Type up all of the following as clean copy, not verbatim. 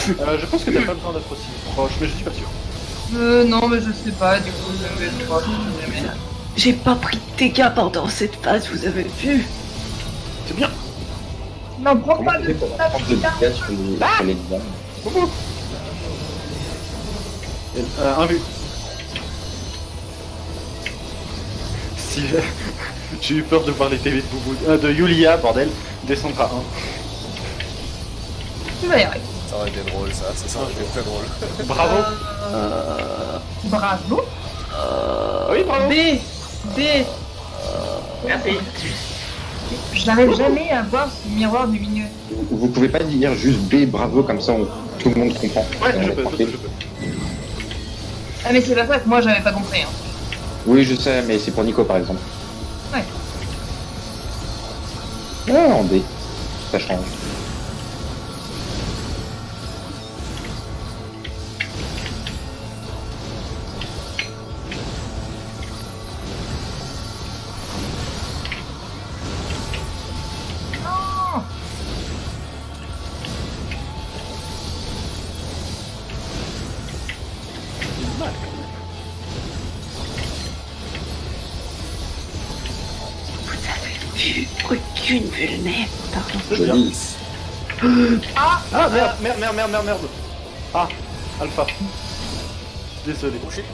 Je pense que t'as pas besoin d'être aussi proche, mais je suis pas sûr. Non, mais je sais pas, du coup, je vais pas, jamais. J'ai pas pris de dégâts pendant cette phase, vous avez vu? C'est bien. Non, prends Comment pas tu de fais pour prendre de dégâts sur les dégâts? Boubou. Un vu. Si j'ai eu peur de voir les PV de Boubou, de Yulia, bordel, descendre à 1. Tu vas y arriver. Ça aurait été drôle, ça aurait été très drôle. Bravo. Bravo. Oui, bravo. B. B. Merci. J'arrive jamais à voir ce miroir du milieu. Vous pouvez pas dire juste B, bravo, comme ça tout le monde comprend. Ouais, On je est peux, tranquille. je peux. Ah, mais c'est pas ça que moi j'avais pas compris. Hein. Oui, je sais, mais c'est pour Nico par exemple. Ouais. Ah, en D. Ça change. Non. Vous avez vu? Aucune vulnée. Pardon. Joli. Ah merde. Ah, Alpha. Désolé. Oh shit.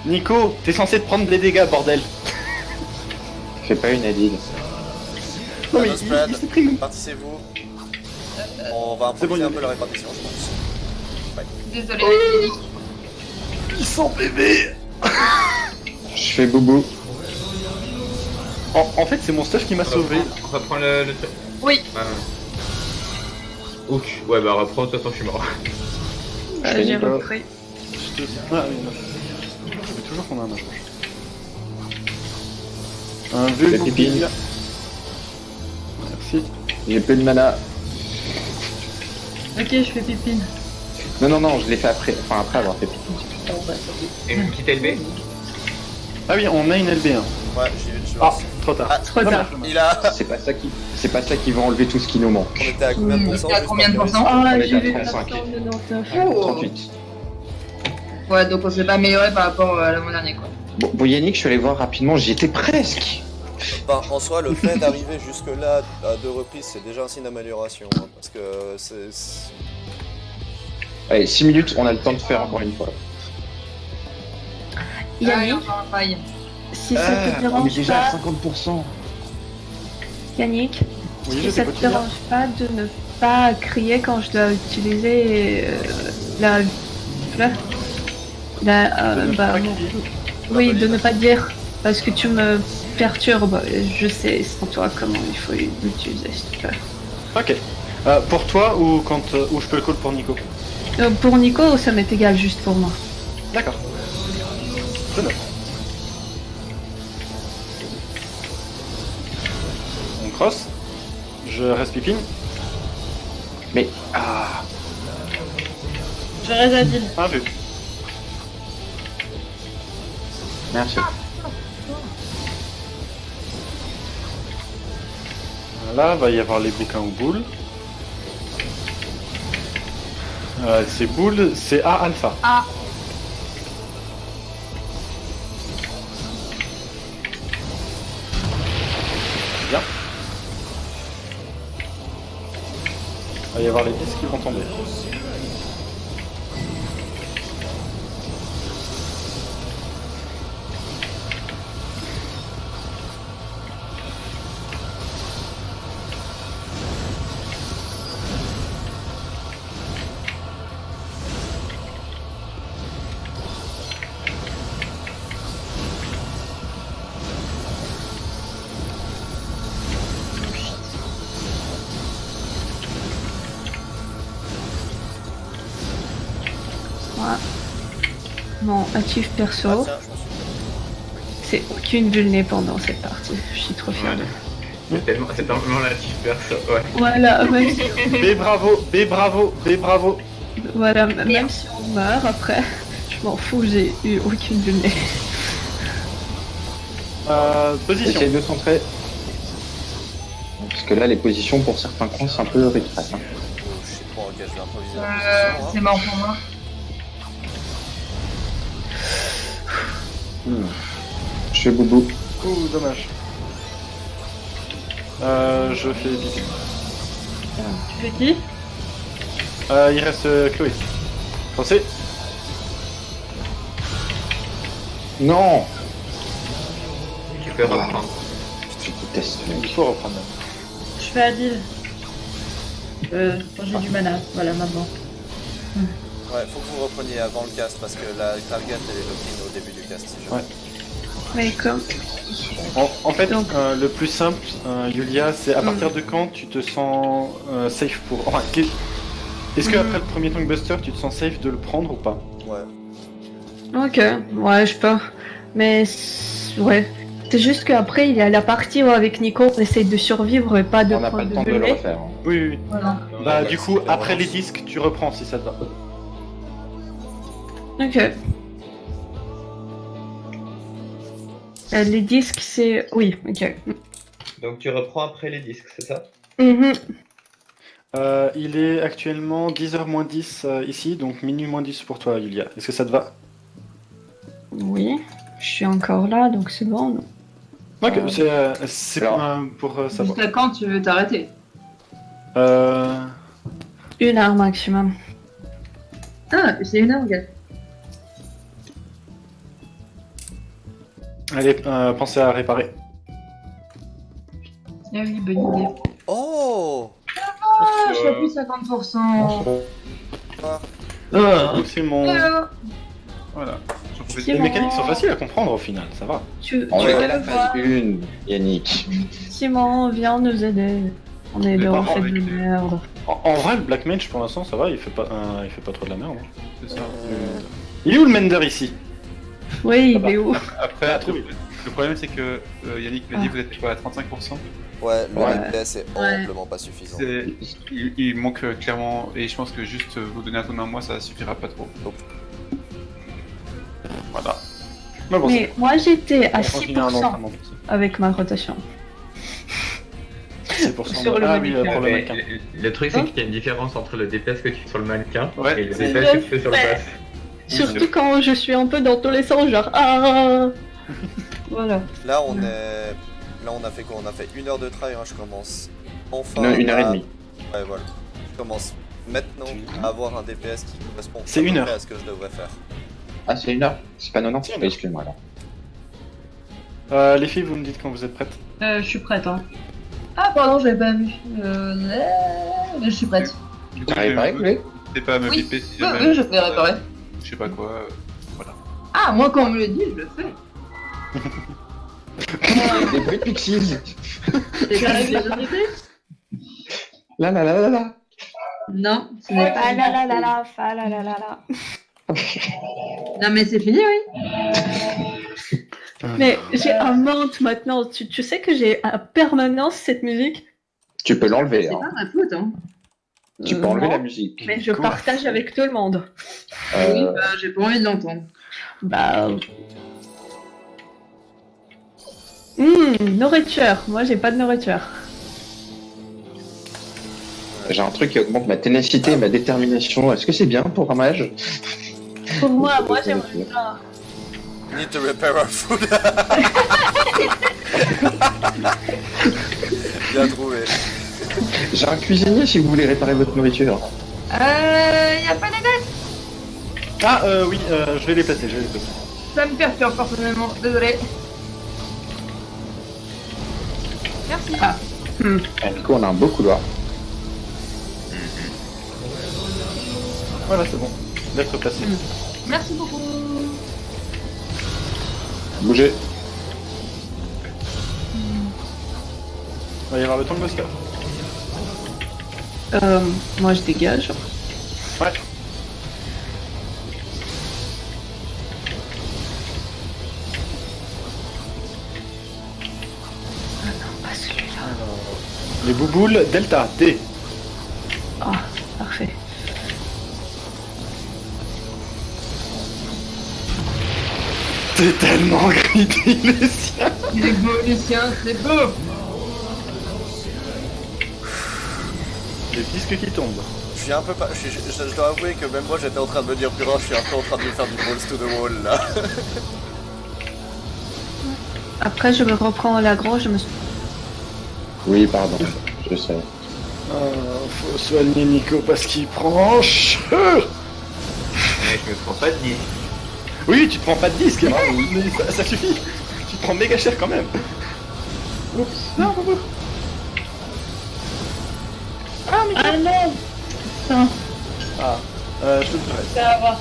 Nico, t'es censé te prendre des dégâts, bordel. Fais pas une Adil. Non mais Shadow spread, il s'est pris une... répartissez-vous. On va C'est bon, improviser il un est- peu la répartition, je pense. Désolé, Vassili. Ils sont bébés. Je fais boubou. En fait, c'est mon stuff qui m'a sauvé. On reprend le truc. Oui. Ouf, ouais bah reprends, de toute façon je suis mort. Je fais J'ai Nico. repris. Je te... Ah oui, non. Je veux toujours qu'on a un match. Un vieux La bouclier. pipine. Merci. J'ai plus de mana. Ok, je fais pipine. Non, je l'ai fait après. Enfin, après avoir fait pipi. Et une petite LB. Ah oui, on a une LB1. Ouais, je Ah, lance. trop tard. Ah, Trop Non, tard. mais- Il a... C'est pas ça qui va enlever tout ce qui nous manque. On était à combien de pourcents T'es à juste combien de par pourcents? Ah, On est j'ai à vu 35. 99. Oh. 38. Ouais, donc on s'est pas amélioré par rapport à l'avant dernier, quoi. Bon, Yannick, je suis allé voir rapidement, j'y étais presque. Enfin, en soi, le fait d'arriver jusque-là à 2 reprises, c'est déjà un signe d'amélioration. Hein, parce que c'est... Allez, 6 minutes, on a le temps de faire encore une fois. Yannick, encore un faille. si ça te on est dérange déjà à pas, 50%. Yannick, Oui, je si sais ça te continuer. dérange pas de ne pas crier quand je dois utiliser la... De ne bah, pas non. crier. Oui, de ne pas dire, parce que tu me perturbes. Je sais sans toi comment il faut l'utiliser, s'il te plaît. Ok. Pour toi ou quand ou je peux le call pour Nico. Pour Nico, ça m'est égal, juste pour moi. D'accord. Je note. On cross. Je reste pipine. Mais, ah, Je reste à ville. Un vu. merci. Là, va y avoir les bouquins aux boules. C'est boule, c'est A alpha. Ah. Bien. Va y avoir les 10 qui vont tomber. Moi, mon actif Ah, perso, tiens, je m'en suis... c'est aucune vulnée pendant cette partie. Je suis trop fière de C'est tellement relatif perso, ouais. Voilà, même si, B bravo, B bravo, B bravo. voilà, même si on meurt après, je m'en fous, j'ai eu aucune vulnée. Position. Essaye de centrer. Parce que là, les positions pour certains coins, c'est un peu rétracté. Oh, je sais pas, ok, je vais improviser la position. C'est mort pour moi. Je fais boubou. Ouh, dommage. Je fais Bibi. Tu fais qui? Il reste Chloé. Foncez. Non. Tu peux reprendre. Je déteste ce Il mec. faut reprendre. Je fais Adil. Quand j'ai du mana, voilà maintenant. Ouais, faut que vous repreniez avant le cast parce que la target elle est lock-in au début du cast. Si je... Ouais. Mais comme. En fait, Donc- le plus simple, Yulia, c'est à partir de quand tu te sens safe pour. Enfin, est-ce que après le premier Tonguebuster, tu te sens safe de le prendre ou pas? Ouais. Ok, ouais, je peux. Mais. Ouais. C'est juste qu'après, il y a la partie où avec Nico, on essaye de survivre et pas de On n'a pas prendre le temps de de le gelée. refaire. Hein. Oui, oui, oui. Voilà. Bah, Ouais, du coup, c'est après les vraiment- disques, tu reprends si ça te va. Ok. Les disques, c'est. Oui, ok. Donc tu reprends après les disques, c'est ça? Mhm. Il est actuellement 10h moins 10 ici, donc minuit moins 10 pour toi, Yulia. Est-ce que ça te va? Oui, je suis encore là, donc c'est bon. Ok, c'est Alors, pour savoir. Jusqu'à quand tu veux t'arrêter? Une heure maximum. Ah, c'est une heure, gars. Allez, pensez à réparer. Ah oui, bonne idée. Oh Ah, je suis à plus de 50%. Donc c'est mon... Hello. Voilà. C'est Les bon. mécaniques sont faciles à comprendre au final, ça va. On tu est veux à la le voir? phase 1, Yannick. Simon, viens nous aider. On est Mais des pas refais de avec- merde. En vrai, le Black Mage pour l'instant ça va, il fait pas trop de la merde. Hein. C'est ça. Il est où le Mender ici? Oui, Ça il va. est où? Après, Ah, trouvé. le problème c'est que Yannick m'a dit vous êtes quoi à 35%. Ouais, le Ouais. DPS est horriblement pas suffisant. Il manque clairement, et je pense que juste vous donner un ton à moi ça suffira pas trop. Voilà. Mais bon, Mais moi j'étais à on continue un 6% entraînement pour ça. avec ma rotation. 6% Sur le ah oui, mannequin. pour le Mais mannequin. le truc c'est qu'il y a une différence entre le DPS que tu fais sur le mannequin Ouais. et le C'est DPS que tu je fais sur le sais. boss. Surtout quand je suis un peu dans tous les sens, genre ah. Voilà. Là on a fait quoi? On a fait 1 heure de try, hein. Je commence enfin Non, 1h30. Ouais voilà. Je commence maintenant à avoir un DPS qui correspond C'est à peu 1 heure. près à ce que je devrais faire. Ah, c'est 1 heure. C'est pas 90. C'est 1 heure. Excuse-moi alors. Les filles, vous me dites quand vous êtes prêtes. Je suis prête, hein. Ah, pardon, j'avais pas vu. Je suis prête. Du coup, T'as réparé, Chloé? N'hésitez pas à me Oui. biper si Oui, jamais. oui, je peux réparer. Je sais pas quoi. Ah, moi, quand on me le dit, je le fais. Des bruits de pixies. C'est carré la vérité? Là, là, là, là, là. Non, ce n'est pas. Ah là là là là, fa là là là là. Non, mais c'est fini, oui. Mais j'ai un mante maintenant. Tu sais que j'ai à permanence cette musique. Tu peux l'enlever. C'est Hein. pas ma faute, hein. Tu peux enlever Non, la musique. mais je Quoi partage avec tout le monde. Oui, Euh, bah, j'ai pas envie de l'entendre. Bah. Nourriture. Moi j'ai pas de nourriture. J'ai un truc qui augmente ma ténacité et ma détermination. Est-ce que c'est bien pour un mage? Pour moi j'aimerais bien. Need to repair our food. Bien trouvé. J'ai un cuisinier si vous voulez réparer votre nourriture. Y a pas d'égal. Ah oui, je vais les placer, Ça me perturbe personnellement, désolé. Merci. Ah. Du coup, on a un beau couloir. Voilà, c'est bon. D'être placé. Merci beaucoup. Bougez. Il va y avoir le Tonguebuster. Moi je dégage. Ouais. Pas celui-là. Les bouboules Delta D. Ah, parfait. T'es tellement greedy, les siens. C'est beau, Lucien, c'est beau. Les disques qui tombent. Je suis un peu pas. Je dois avouer que même moi j'étais en train de me dire, putain, je suis un peu en train de me faire du balls to the wall là. Après, je me reprends à l'agro, je me suis... Oui, pardon, je sais. Faut soigner Nico parce qu'il prend cher. Mais je me prends pas de 10. Oui, tu te prends pas de disque, hein, mais ça suffit. Tu te prends méga cher quand même. Oups, non, non, non. Ah non. Putain, Ah, je te le reste. ça va.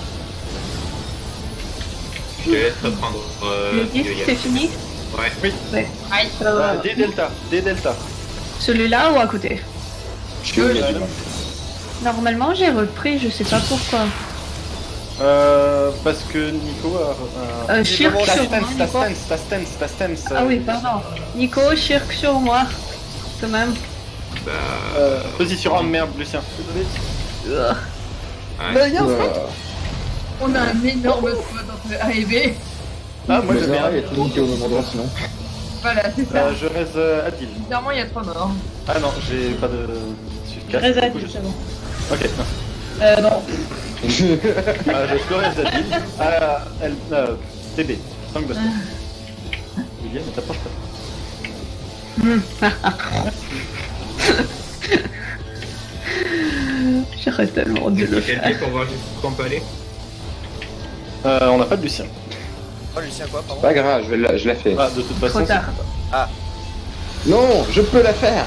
Je te laisse reprendre Le disque, Yulia. c'est fini? Ouais. Aïe, ça va. Des delta. Celui-là ou à côté? Je suis au milieu. Normalement, j'ai repris, je sais pas pourquoi. Parce que Nico a... Shirk Visiblement, sur moi, ta Nico. stance. Ah oui, pardon. Nico, Shirk sur moi. Quand même. Bah. Position, oh merde, Lucien. Désolé. Ouais. On a un énorme spot entre A et B. Ah, moi Mais je ça, viens. il y a tout niqué au même endroit sinon. Voilà, c'est ça. Je reste Adil. Bizarrement, il y a 3 morts. Ah non, j'ai pas de... Je reste à 10, c'est bon. Ok, Non. je reste Adil. TB, Tankbuster. William, ne t'approche pas. J'aurais tellement dû le faire. Quelqu'un pour voir jusqu'où on peut aller. On n'a pas de Lucien. Oh, Lucien, quoi, pardon? Pas grave, je la fais. Ah, de toute façon... Trop tard. Non, je peux la faire.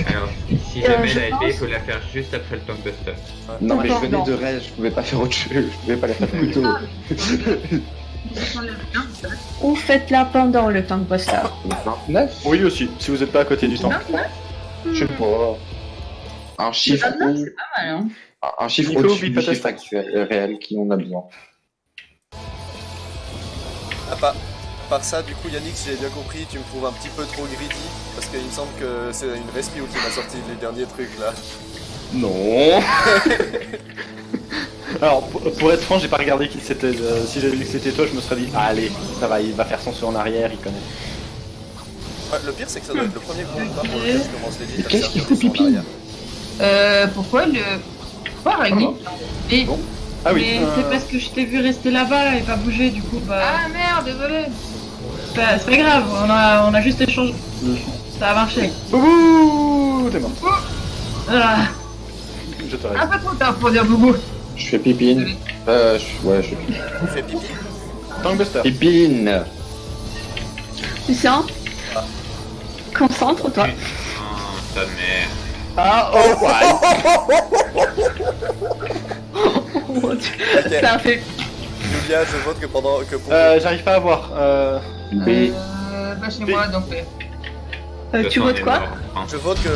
Alors, si jamais je elle a été, pense- il faut la faire juste après le Tankbuster. Non, mais je Non, venais non. de reste, je pouvais pas faire autre chose, je pouvais pas la faire plus tôt. Ou faites-la pendant le Tankbuster. 29? Oui aussi, si vous êtes pas à côté du temps. Je sais pas. Un chiffre ou... Pas mal, hein. Un chiffre Nico, au-dessus oublie du pas ta chiffre stack. actuel, réel qui en a besoin. Ah, par ça, du coup, Yannick, si j'ai bien compris, tu me trouves un petit peu trop greedy. Parce qu'il me semble que c'est une rescue qui m'a sorti les derniers trucs là. Non. Alors, pour être franc, j'ai pas regardé qui c'était. Si j'avais vu que c'était toi, je me serais dit, ah, allez, ça va, il va faire son saut en arrière, il connaît. Ouais, le pire, c'est que ça doit être le premier groupe pas pour lequel je commence les Mais qu'est-ce qu'il fout en pipi? arrière. Pourquoi le... Pourquoi Ragni Et... Bon. Ah oui. Mais c'est parce que je t'ai vu rester là-bas et pas bouger, du coup, bah. Ah merde, désolé. C'est pas grave, on a juste échangé. Ça a marché. Boubou, t'es mort. Voilà. Je te Un reste. peu trop tard pour dire boubou. Je fais pipine. Ouais, je fais pipine. Il fait pipi. Tankbuster. Pipine. Lucien, concentre-toi. Oh, ta mère. Ah, oh, ouais. Oh mon Dieu. Ok, Ça a fait... Julia, je vote que pendant que pour. J'arrive pas à voir. B. Bah chez moi, donc... De toute tu façon, votes on est quoi? mort, hein. Je vote que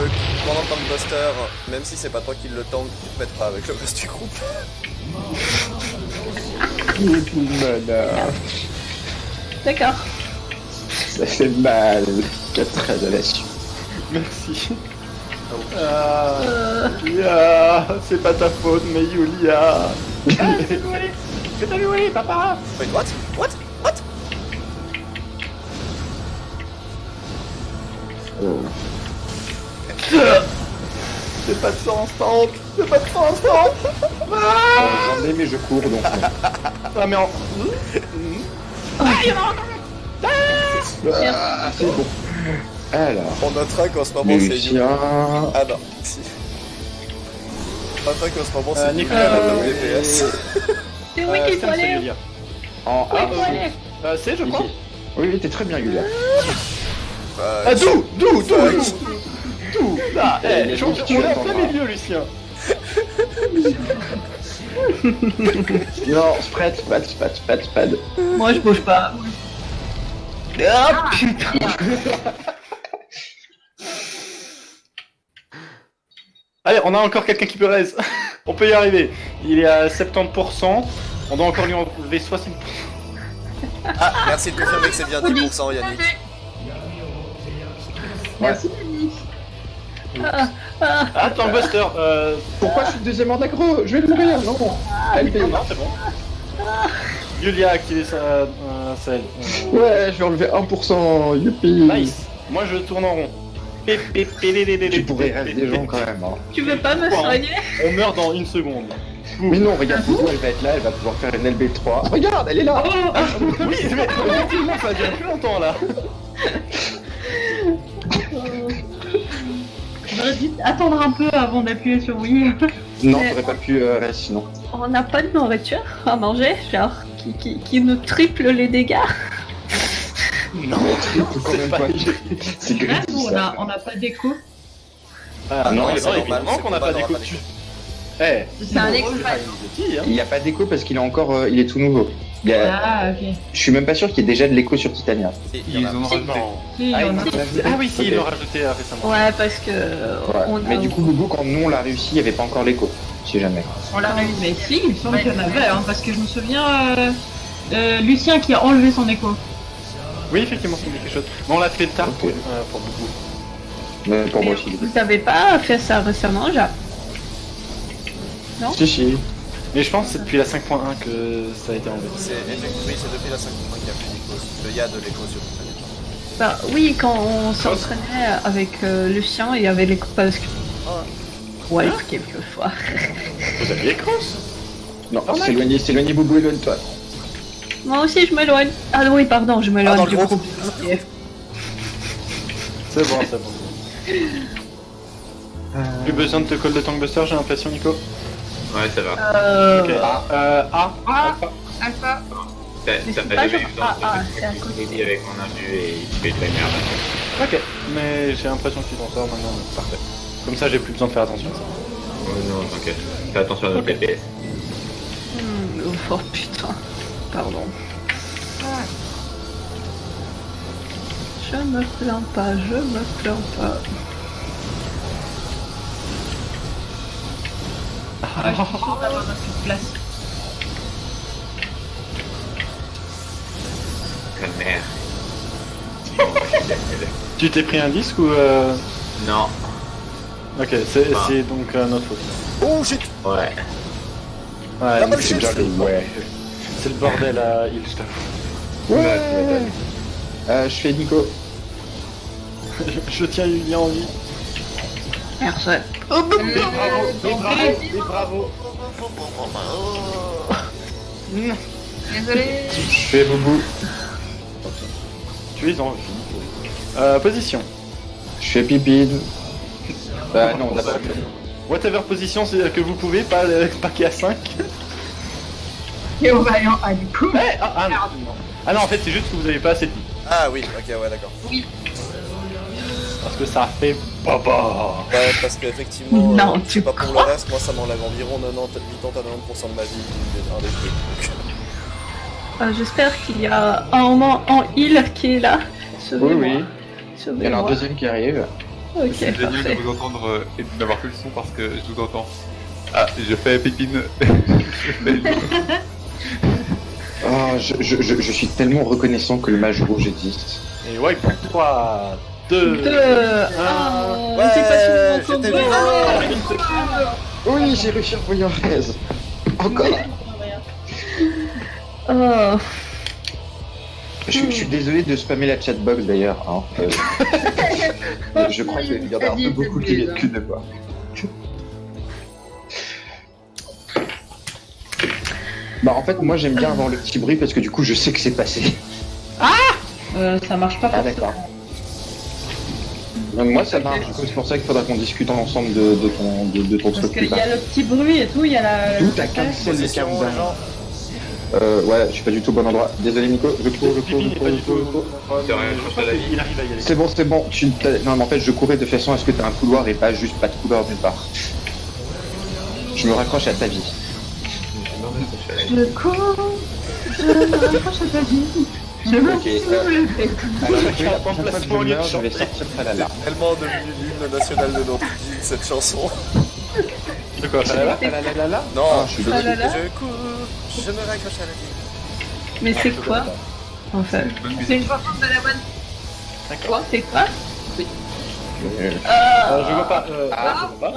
pendant le Tankbuster, même si c'est pas toi qui le tank, tu te mettes pas avec le reste du groupe. D'accord. Ça fait mal. 4 révélations. Merci. Yulia, c'est pas ta faute, mais Yulia. C'est ta Yulia, papa. Wait, what? What? What? C'est pas de sang instant. C'est pas de sang instant. J'en ai mais je cours donc. Ah, mais en... Ah, c'est bon. Alors, On notera qu'en ce moment c'est Lucien. Ah non, si. On notera qu'en ce moment c'est Nicolas, Nicolas dans le DPS. C'est où qu'il faut aller? Yulia. En Où il faut aller? C'est, je crois. Oui, t'es très bien, Yulia. Ah, d'où Là, Il y a on est des en choses plein qui milieu, Lucien. Non, spad. Moi, je bouge pas. Ah, putain. Allez, on a encore quelqu'un qui peut raise. On peut y arriver. Il est à 70%. On doit encore lui enlever 60%. Ah, merci de confirmer que c'est bien 10% Yannick. Merci Yannick. Ah, Tankbuster. Pourquoi je suis deuxième en aggro? Je vais mourir, non. LP. Non, c'est bon. Yulia a activé sa aile. Ouais, je vais enlever 1%, youpi. Nice. Moi, je tourne en rond. Tu pourrais rester des gens quand même. Hein. Tu veux pas me Quoi, hein. soigner? On meurt dans une seconde. Mais non, regarde, Pogo, elle va être là, elle va pouvoir faire une LB3. Regarde, elle est là. Oui, mais effectivement, ça dure plus longtemps là. J'aurais dû attendre un peu avant d'appuyer sur oui. Non, Mais- t'aurais pas pu rester sinon. On n'a pas de nourriture à manger, genre, qui nous triple les dégâts. Non, Quand même pas. C'est Ah, greedy, nous, ça. on a pas d'écho. Ah non, non, c'est normal, évidemment c'est qu'on n'a normal, pas on d'écho. aura pas Eh, C'est un bon, express. je dis, hein. Il n'y a pas d'écho parce qu'il est encore, il est tout nouveau. Il y a- Ah, ok. Je suis même pas sûr qu'il y ait déjà de l'écho sur Titania. Et il y Ils en a. ont rajouté. Si, Ah, on a. oui, si, Ok. ils l'ont rajouté récemment. Ouais, parce que Ouais. on a... Mais du coup, Boubou, quand nous on l'a réussi, il n'y avait pas encore l'écho. Si jamais. On l'a réussi. Mais si, il me semble qu'il y en avait, hein, parce que je me souviens. Lucien qui a enlevé son écho. Oui, effectivement, c'est quelque chose. Mais on l'a fait tard Ok. pour beaucoup. Mais pour moi aussi. Vous avez pas fait ça récemment, genre? Si, si. Mais je pense que c'est depuis la 5.1 que ça a été enlevé. Oui, c'est depuis la 5 qu'il y a plus d'écho. Il y a de l'écho sur Titania. Bah oui, quand on s'entraînait avec Lucien, il y avait les parce que... Ouais, quelquefois. Vous aviez cross? Non, s'éloigner, Boubou, éloigne-toi. Moi aussi, je m'éloigne. Ah oui, pardon, je Ah, m'éloigne dans le du groupe. groupe. Ok. C'est bon, c'est bon. Plus besoin de te call de Tankbuster, j'ai l'impression, Nico. Ouais, ça va. Ok. A. Alpha. Alpha. Mais Ça c'est m'a pas jamais genre- eu dans ah, le c'est à truc côté. qu'il dit avec mon invu et il fait de la merde. Ok. Mais j'ai l'impression que tu t'en sors maintenant, donc parfait. Comme ça, j'ai plus besoin de faire attention à ça. Oh non, t'inquiète. Fais attention à notre Ok. TPS. Oh putain. Pardon. Je me plains pas, je me plains pas. Ah, je suis sûre d'avoir assez de place. Ta mère. Tu t'es pris un disque ou Non. Ok, c'est Ah. c'est donc notre faute. Oh shit! Ouais. Ouais, La mais balle c'est chute. Ouais. c'est le bordel à il, je t'avoue. Ouais. Je fais Nico. Je tiens Julien en vie. Merci. Bravo. Désolé. Je fais Boubou. Tu es en vie. Position. Je fais Pipine. Non, on a pas. Whatever position que vous pouvez, pas qu'il y a 5. Et on va en A du coup. Non. Ah non, en fait, c'est juste que vous avez pas assez de vie. Ah oui, ok, ouais, d'accord. Parce que ça fait baba. Ouais, parce qu'effectivement, Non, je sais tu pas pour crois? le reste, moi ça m'enlève environ 80 à 90% de ma vie, un des trucs. Donc, J'espère qu'il y a un moment en heal qui est là. Oui, Sauvez-moi. oui. Il y en a un deuxième qui arrive. Ok, C'est génial parfait. de vous entendre et de n'avoir que le son parce que je vous entends. Ah, je fais pépine. Oh, je suis tellement reconnaissant que le mage rouge existe. Et ouais, 3, 2, 2, 1, Ouais, c'est pas tout j'étais le monde. Oui, j'ai réussi à envoyer un raise. Encore. Oh, Je suis désolé de spammer la chatbox d'ailleurs. Hein. Je crois qu'il y en a un peu beaucoup qui viennent que de voir. Bah en fait moi j'aime bien avoir le petit bruit parce que du coup je sais que c'est passé. Ça marche pas Ah forcément. d'accord. Donc moi ça marche, du coup c'est pour ça qu'il faudra qu'on discute ensemble de ton Parce truc qu'il plus y tard. a le petit bruit et tout, il y a la. Tout à cancel le position, countdown. genre. Ouais, je suis pas du tout au bon endroit. Désolé Nico, je cours. Pipine n'est pas du tout. De rien, je pense à la vie. Il arrive à y aller. C'est bon. Non mais en fait je courais de façon à ce que t'as un couloir et pas juste pas de couloir nulle part. Je me raccroche à ta vie. Je cours, je me rapproche à ta vie. Je me Ok, souffle. Alors, Il y a un bon placement au lieu de je vais sortir Falala. Tellement devenu l'hymne national de notre ville, cette chanson. De quoi Falala Non, Ah, je suis désolé. Falala. je cours, je me raccroche à la vie. mais c'est quoi en fait? Bonne C'est musique. une chanson de la bonne. Quoi? C'est quoi? Je vois pas. Je vois pas.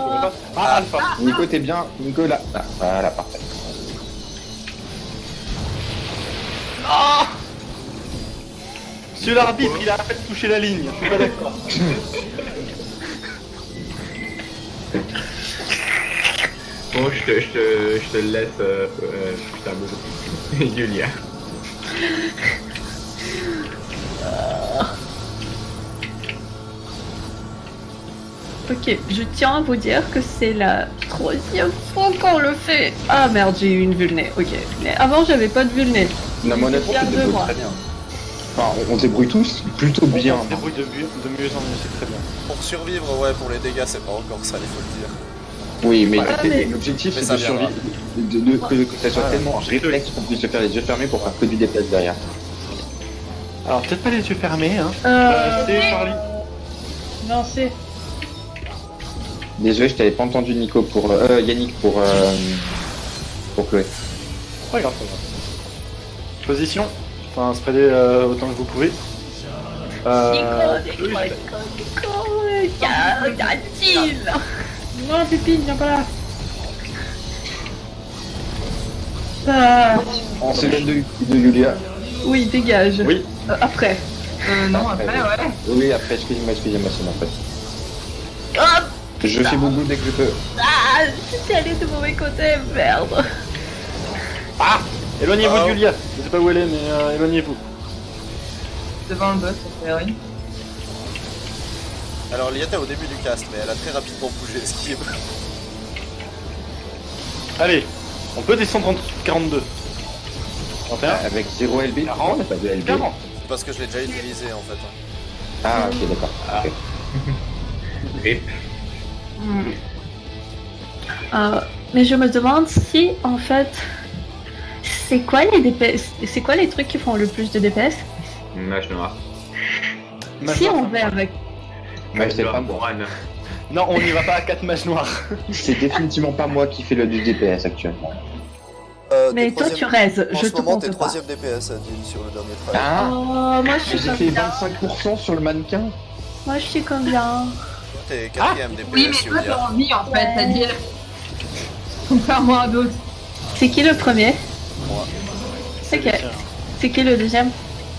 Ah, Alpha. Nico t'es bien, Nico là. Ah, voilà, parfait. Monsieur l'arbitre, il a à peine touché la ligne. Je suis pas d'accord. Bon, je te laisse, putain, Julia. Ok, je tiens à vous dire que c'est la 3e fois qu'on le fait. Ah merde, j'ai eu une vulnée. Ok, mais avant j'avais pas de vulnée. Non, mais honnêtement, Bien tu te de débrouilles moi. très bien. Enfin, on se débrouille tous plutôt bien. On se débrouille de mieux en mieux, c'est très bien. Pour survivre, ouais, pour les dégâts, c'est pas encore ça, il faut le dire. Oui, mais Ouais, mais- l'objectif Mais c'est ça de viendra. survivre, que ça soit Ouais. tellement réflexe qu'on puisse se faire les yeux fermés pour faire que du DPS derrière. Alors peut-être pas les yeux fermés, hein. C'est Charlie. Non, c'est. Désolé, je t'avais pas entendu Nico pour Yannick pour Chloé. Pas grave, pas grave. Position. Enfin, spreader autant que vous pouvez. Non, Pépine, viens pas là. Ah, En seconde de Julia. Oui, dégage. Oui. Après. Non, après, ouais. Oui, après, excusez-moi, c'est après. Ah, Je fais beaucoup dès que je peux. ah, j'étais allé de mauvais côté, merde. Éloignez-vous Oh. de Julia. Je sais pas où elle est, mais éloignez-vous. Devant le boss, ça fait rien. Alors, Liette est au début du cast, mais elle a très rapidement bougé, ce qui est... Allez, on peut descendre en dessous de 42. 31. Avec 0 LB. 40. On n'a pas de LB. 40. C'est parce que je l'ai déjà utilisé, en fait. Ah, ok, d'accord. Ok. Rip. Mais je me demande si, en fait, c'est quoi les DPS, c'est quoi les trucs qui font le plus de DPS? Mage noir. Si on va avec. Ouais, c'est noir pas pour moi. Anne. Non, on n'y va pas à 4 mages noirs. C'est définitivement pas moi qui fais le du DPS actuellement. Mais toi tu raises, En je ce te moment, t'es compte pas. 3ème DPS, Adil, sur le dernier try. Ah, Oh, moi je suis j'ai fait combien? 25% sur le mannequin. Moi je suis combien? T'es 4ème DPS, Oui, mais toi, Julia. t'as envie, en fait, c'est-à-dire. Contrairement à d'autres. C'est qui le premier? Moi, C'est Ok. le tien, C'est qui le deuxième?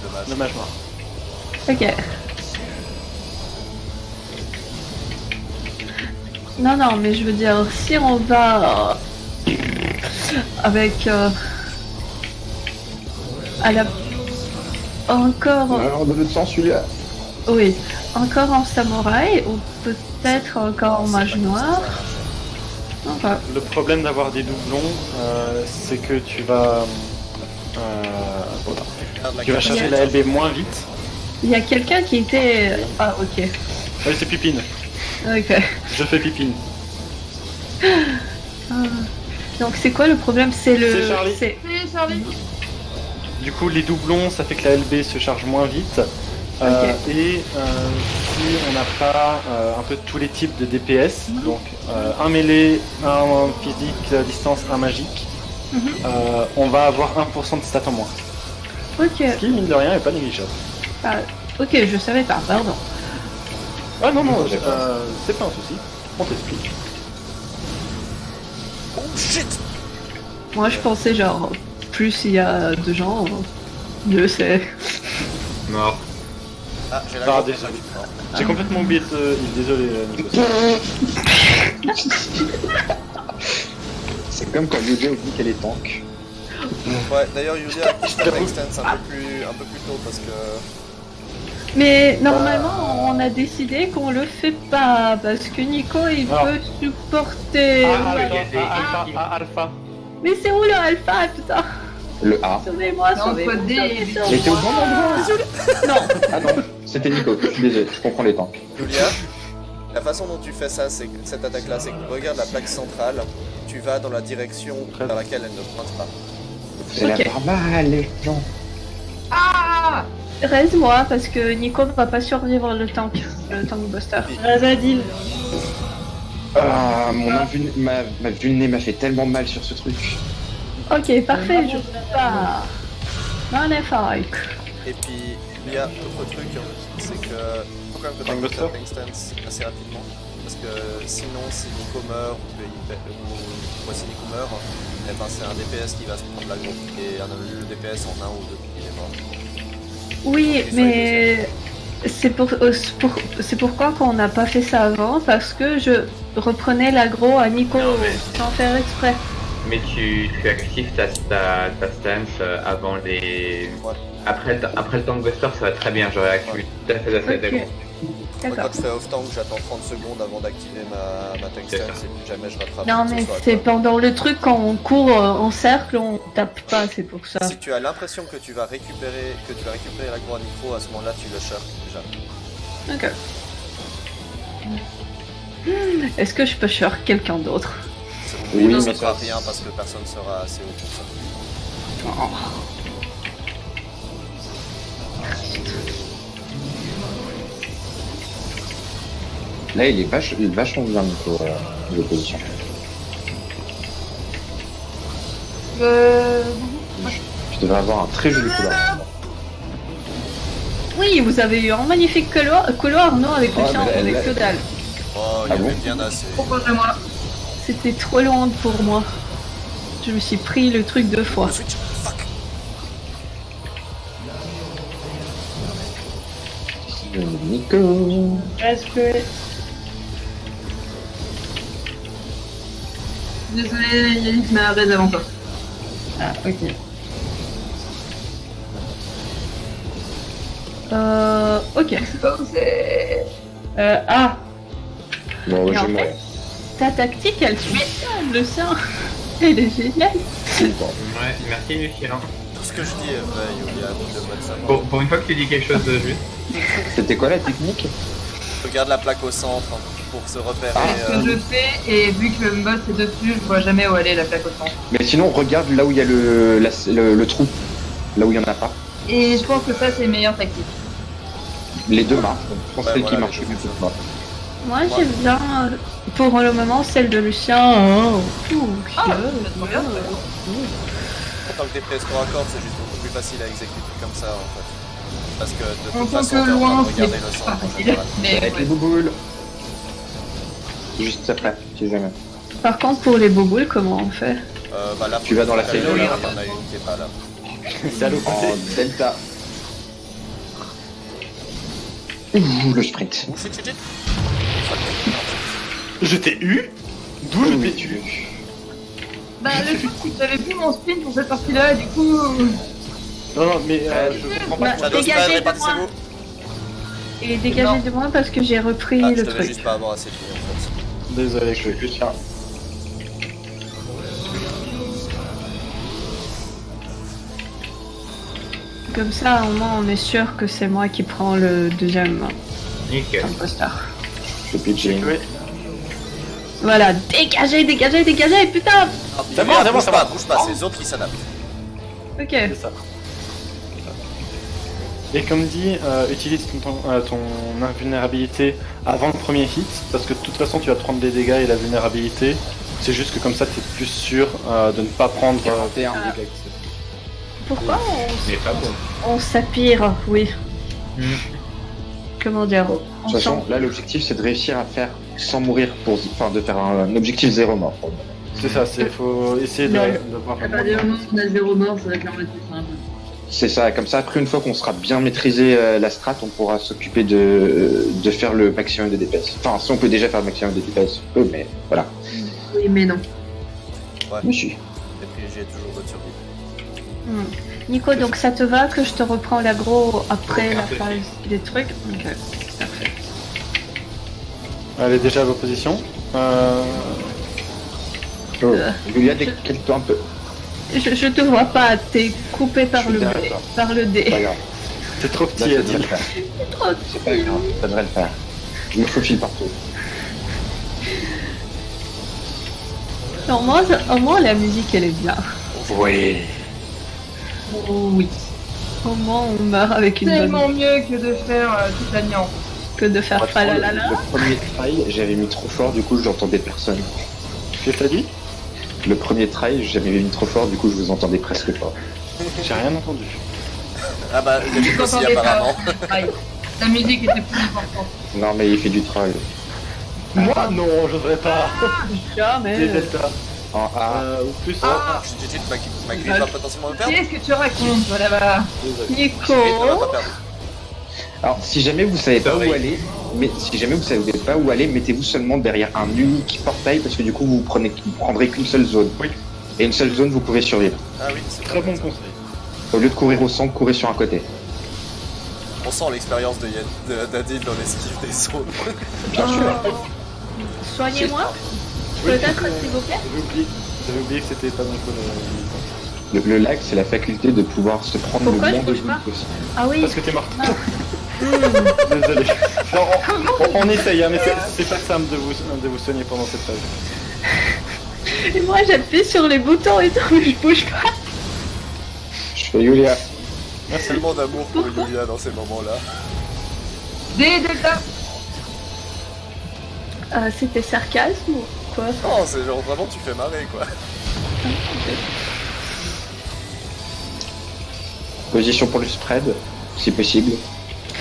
dommage. le mage noir. Ok. Non, non, mais je veux dire, si on va avec à la encore, Alors, dans l'autre sens, celui-là. oui, encore en samouraï ou peut-être encore en mage noir. Enfin, Le problème d'avoir des doublons, c'est que tu vas... voilà. Regarde la Tu vas carte. chercher la LB moins vite. il y a quelqu'un qui était. Ah, ok. Oui, c'est Pipine. Ok. Je fais Pipine. Ah. Donc c'est quoi le problème? C'est le. C'est Charlie. c'est- Oui, Charlie. Du coup, les doublons, ça fait que la LB se charge moins vite. Et si on n'a pas un peu tous les types de DPS, donc un mêlée, un physique à distance, un magique, on va avoir 1% de stats en moins. Ok. Ce qui, mine de rien, est pas négligeable. Ah, ok, je savais pas, pardon. Ah non, non, D'accord. c'est pas un souci. On t'explique. Oh shit! Moi je pensais genre, plus il y a de gens, mieux c'est. Mort. Ah, j'ai la Ah, gorge. désolé. J'ai complètement oublié de te... Désolé, Nico. C'est comme quand Yulia dit qu'elle est tank. Ouais, d'ailleurs, Yulia a quitté la extens un peu plus tôt parce que... Mais normalement on a décidé qu'on le fait pas parce que Nico il Alors. peut supporter. Ah, Ouais. alpha, alpha. Mais c'est où le alpha putain? Le A. Sauvez-moi, Non, sauvez-moi. faut D. J'étais au bon endroit. Non. Ah non, c'était Nico. Je suis désolé, je comprends les tanks. Julia, la façon dont tu fais ça, c'est que cette attaque-là, c'est que tu regardes la plaque centrale, tu vas dans la direction vers laquelle elle ne pointe pas. C'est Ok. la normale, les gens. Ah Reste-moi parce que Nico ne va pas survivre le tank buster. Razadil. Ah, ma vulnée m'a fait tellement mal sur ce truc. Ok, parfait, je peux pas. Magnifique. Et puis, il y a autre truc, hein, c'est que faut quand même que tu Tank actives l'instance assez rapidement. Parce que sinon, si Nico meurt, ou si Nico meurt, eh ben, c'est un DPS qui va se prendre la groupe. Et on a vu le DPS en 1 ou 2 qu'il est mort. Oui, mais c'est pourquoi qu'on n'a pas fait ça avant parce que reprenez l'aggro à Nico Non, mais- sans faire exprès. Mais tu actives ta stance avant les. Ouais. Après le tank buster, ça va très bien. J'aurais activé tout à fait assez Ok. d'aggro. Moi, D'accord. quand je fais off-tank, j'attends 30 secondes avant d'activer ma tank C'est ça. stance et plus jamais je rattrape. Non quoi que mais ce soit, c'est quoi. pendant le truc quand on court en cercle, on tape pas, c'est pour ça. Si tu as l'impression que tu vas récupérer l'aggro à Nico, à ce moment-là, tu le shirk déjà. Ok. Est-ce que je peux shirk quelqu'un d'autre? Oui, ça mais sera ça- rien parce que personne sera assez haut pour ça. Là, il est vachement bien Nico, de position. Tu devrais avoir un très joli couloir. Oui, vous avez eu un magnifique couloir non, avec le Ouais, chien, mais avec elle- que dalle. Oh, il Ah y avait bon bien assez. Pourquoi moi? C'était trop loin pour moi. Je me suis pris le truc 2 fois. Le switch, fuck. Nico. Respect. Désolé, Yannick m'a raid avant toi. Ah, ok. Ok. C'est pas où c'est. Ah, Bon, Et je en vais fait- mourir. ta tactique, elle fonctionne, le sien. Elle est géniale. Bon. Ouais, merci Lucien. Tout ce que je dis est vrai, Yulia, vous devriez le savoir. Pour une fois que tu dis quelque chose de juste. C'était quoi la technique? Regarde la plaque au centre pour se repérer. C'est ce que je fais et vu que le boss est dessus, je vois jamais où aller la plaque au centre. Mais sinon, regarde là où il y a le trou. Là où il y en a pas. Et je pense que ça c'est une meilleure tactique. Les deux marchent. Donc, je pense Ouais, celle qui voilà, marche les le deux plus. fonctionnent. Moi, j'aime bien, pour le moment, celle de Lucien. Ah, c'est trop bien. En tant que DPS corps à corps, c'est juste beaucoup plus facile à exécuter comme ça en fait. Parce que de En toute tant façon, que t'es en train loin, de regarder le c'est centre. pas en facile. général. Mais Avec les ouais. bouboules. Juste après, si jamais. Par contre, pour les boboules, comment on fait? Bah là, Tu vas dans la il y en a salle. une qui est pas là. C'est à l'opposé. En delta. Ouh, le sprint. Ouh, shit, shit, shit. Je t'ai eu. D'où je t'ai eu. Bah le truc c'est que j'avais plus mon sprint pour cette partie-là, du coup. Non, non, mais je comprends pas. Bah, Shadow dégagez Spell, de répartissez-vous. Et dégagez de moi parce que j'ai repris Ah, je le devais truc. juste pas avoir assez de vie en fait. Désolé, je suis plus sûr. Comme ça, au moins, on est sûr que c'est moi qui prends le deuxième Nickel. imposteur. Je suis pitché. Oui. Voilà, dégagez, dégagez, dégagez, putain! Ah, C'est bon, Yulia, c'est bon, bouge ça pas, va. bouge pas, c'est les autres qui s'adaptent. Ok. C'est ça. Et comme dit, utilise ton invulnérabilité avant le premier hit, parce que de toute façon tu vas te prendre des dégâts et la vulnérabilité. C'est juste que comme ça tu es plus sûr de ne pas prendre 41. des dégâts. Pourquoi Mais pas bon. on s'appire, oui. Hmm. Comment dire? De toute façon, là, l'objectif, c'est de réussir à faire sans mourir enfin, de faire un objectif 0 mort. pour le moment. C'est ça, il faut essayer de voir À le partir du moins. moment où on a 0 mort, ça va permettre plus simple. C'est ça, comme ça, après, une fois qu'on sera bien maîtrisé la strat, on pourra s'occuper de faire le maximum de DPS. Enfin, si on peut déjà faire le maximum de DPS, on peut, mais voilà. Oui, mais non. Monsieur. Et puis j'ai toujours votre survie. Nico, donc ça te va que je te reprends l'aggro après Aucun la souci. phase des trucs? Ok, parfait. Elle est déjà à vos positions. Oh. Julia, décale-toi un peu. Je te vois pas, t'es coupé par Je suis le, derrière toi. par le C'est dé. pas grave. T'es trop Là, petit, ça elle devrait dit. le faire. Trop C'est pas grave, ça devrait le faire. Je me faufile partout. Non, au moins la musique elle est bien. Oui. Oh oui. Au moins on meurt avec une bonne Tellement mieux que de faire toute la nuance. que de faire Le falalala. premier try, j'avais mis trop fort, du coup, j'entendais personne. Qu'est-ce que t'as dit? Le premier try, j'avais mis trop fort, du coup, je vous entendais presque pas. J'ai rien entendu. Ah bah, il y a aussi J'entendais pas. apparemment. Aïe. La musique était plus importante. Non, mais il fait du troll. Moi non, j'oserais pas. Jamais. Les delta. En A. Ou plus. Ah. Shit, shit, ma grille va potentiellement me perdre. Qu'est-ce que tu racontes? Voilà, bah. Désolé. Nico, On va pas perdre. Alors, si jamais vous savez pas où Sorry. aller, mais si jamais vous savez pas où aller, mettez-vous seulement derrière un unique portail parce que du coup vous prendrez qu'une seule zone. Oui. Et une seule zone, vous pouvez survivre. Ah oui, c'est Très pas bon mal, ça. conseil. Au lieu de courir au centre, courez sur un côté. On sent l'expérience d'Adil dans l'esquive des zones. Bien sûr. Soignez-moi, peut-être, s'il vous plaît. J'avais oublié que c'était pas mon coup. Le lag, c'est la faculté de pouvoir se prendre Pourquoi le je moins de bouge zones pas possible. Ah oui. Parce que t'es morte. Désolé. Non, on essaye, hein, mais c'est pas simple de vous soigner pendant cette phase. Et moi j'appuie sur les boutons et tout, mais je bouge pas. Je fais Yulia. Merci. Tellement d'amour pour Yulia dans ces moments-là. Des delta. C'était sarcasme ou quoi? Non, c'est genre vraiment tu fais marrer quoi. Position pour le spread, si possible. Je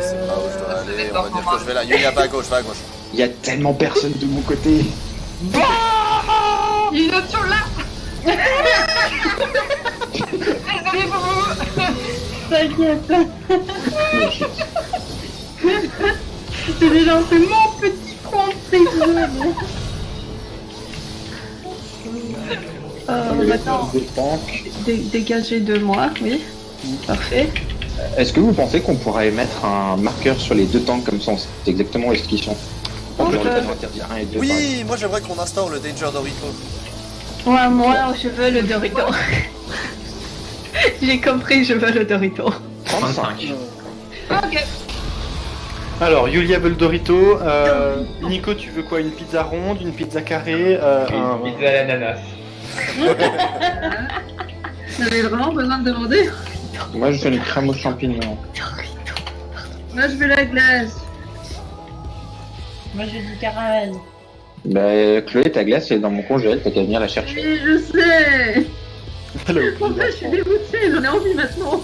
sais pas où je dois aller, on va dire que je vais là. Yulia va à gauche, va à gauche. Il y a tellement personne de mon côté. Il y a une option là. Désolé pour vous. T'inquiète. J'ai déjà fait mon petit front de ces zones. Maintenant, Des tanks. dégagez de moi, oui. Parfait. Est-ce que vous pensez qu'on pourrait mettre un marqueur sur les deux tanks comme ça on sait exactement où est-ce qu'ils sont? On peut interdire 1 et 2. Oui, moi j'aimerais qu'on instaure le Danger Dorito. Ouais, moi, je veux le Dorito. J'ai compris, je veux le Dorito. 35. Ok. Alors, Yulia veut le Dorito. Nico, tu veux quoi? Une pizza ronde, une pizza carrée, Une pizza à l'ananas. J'avais vraiment besoin de demander. Moi je fais une crème aux champignons. Moi je veux la glace. Moi j'ai du caramel. Bah Chloé, ta glace elle est dans mon congèle, t'as qu'à venir la chercher. Oui, je sais. Hello. En fait, je suis dégoûtée, j'en ai envie maintenant.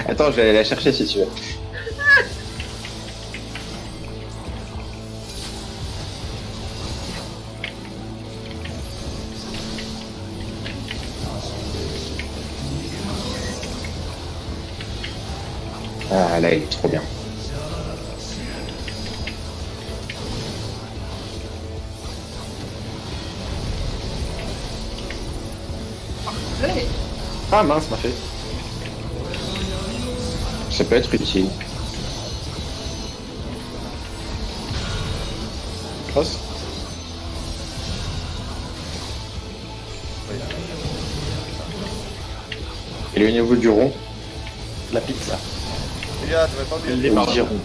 Attends, je vais aller la chercher si tu veux. Ah là, il est trop bien. Ouais. Ah mince, m'a fait. Ça peut être utile. Cross. Et le niveau du rond, La pizza. Yulia, tu vas pas oublier. Les au marrons. giron.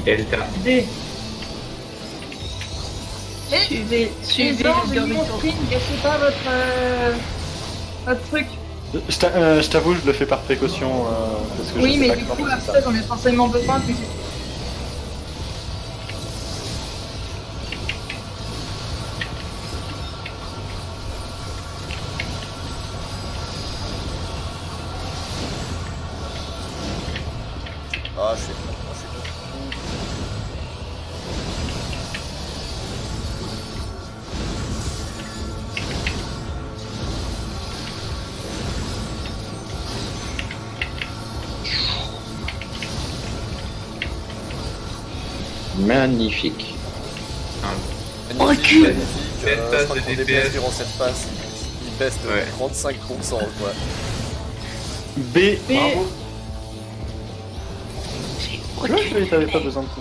Delta. D. Suivez Les le gens de mon Dorito. stream, gâchez pas votre truc. Je t'avoue, je le fais par précaution. Parce que Oui, je sais mais pas du comment coup, c'est ça. après, j'en ai forcément besoin. Puis... Ah, je suis. Magnifique. Magnifique, Recule. magnifique. Cette Je phase crois de que mon DPS. DPS durant cette phase, il baisse de Ouais. 35% quoi. B. Bravo. Ouais, t'avais pas besoin de tout.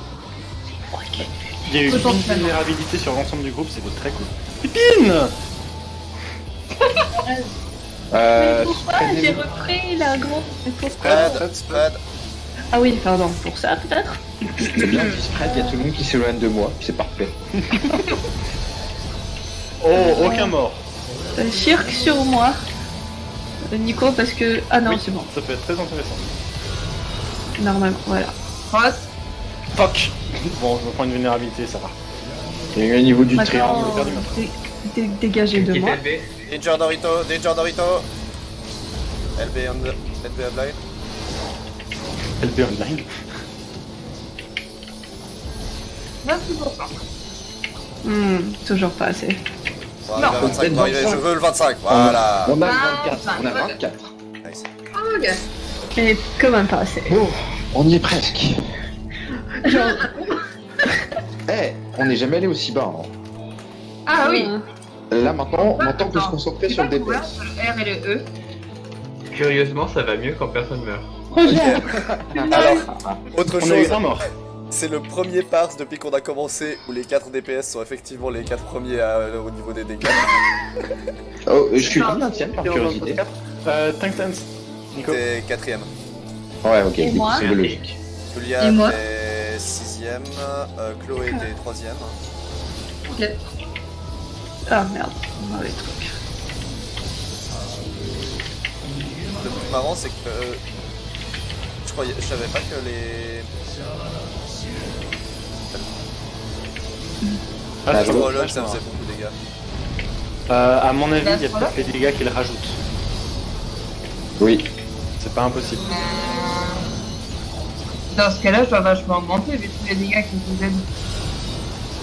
Il y a eu une Potentiellement. vulnérabilité sur l'ensemble du groupe, c'était très cool. Pipine. Mais pourquoi Spread- j'ai repris la grosse... Mais pourquoi Spread. Ah oui, pardon, pour ça peut-être. C'est bien dit spread, il y a tout le monde qui s'éloigne de moi, c'est parfait. Oh, aucun mort. Shirk sur moi. Nico, parce que... Ah non, Oui, c'est bon. Ça peut être très intéressant. Normalement, voilà. Cross. Fuck. Bon, je me prends une vulnérabilité, ça va. Il y a eu un niveau du Maintenant, triangle. perdu maintenant. dégagez de Quitte moi. LB. Danger Dorito, Danger Dorito. LB online. LB online. 26%. Toujours pas assez. Bon, arrivé à Non. 25, bon, arrivé, je veux le 25, On a- voilà. On a Ah, 24. On a enfin, 24. Nice. Ok. Mais quand même pas assez. Oh, on y est presque. Genre, Eh, on n'est jamais allé aussi bas. Hein. Ah oui. Là maintenant, Ah, maintenant on peut se attends. concentrer C'est sur pas le couvert DPS. sur le R et le E. Curieusement, ça va mieux quand personne meurt. Roger, Alors, autre On a eu chose, un mort. c'est le premier parse depuis qu'on a commencé où les 4 DPS sont effectivement les 4 premiers au niveau des dégâts. Oh, je suis combien tiens par curiosité? Tank Sense. Nico. T'es 4ème. Ouais, ok, Et du coup, moi c'est logique. Julia Et moi t'es 6ème, Chloé t'es 3ème. Ok. ah merde, mauvais truc. Le plus marrant c'est que je savais pas que les Ah, je Astrologues vois, ça faisait beaucoup de dégâts. À mon avis, il y a L'astrologue peut-être les dégâts qu'il rajoute. Oui. C'est pas impossible. Dans ce cas-là, je dois vachement augmenter vu tous les dégâts qu'ils faisaient.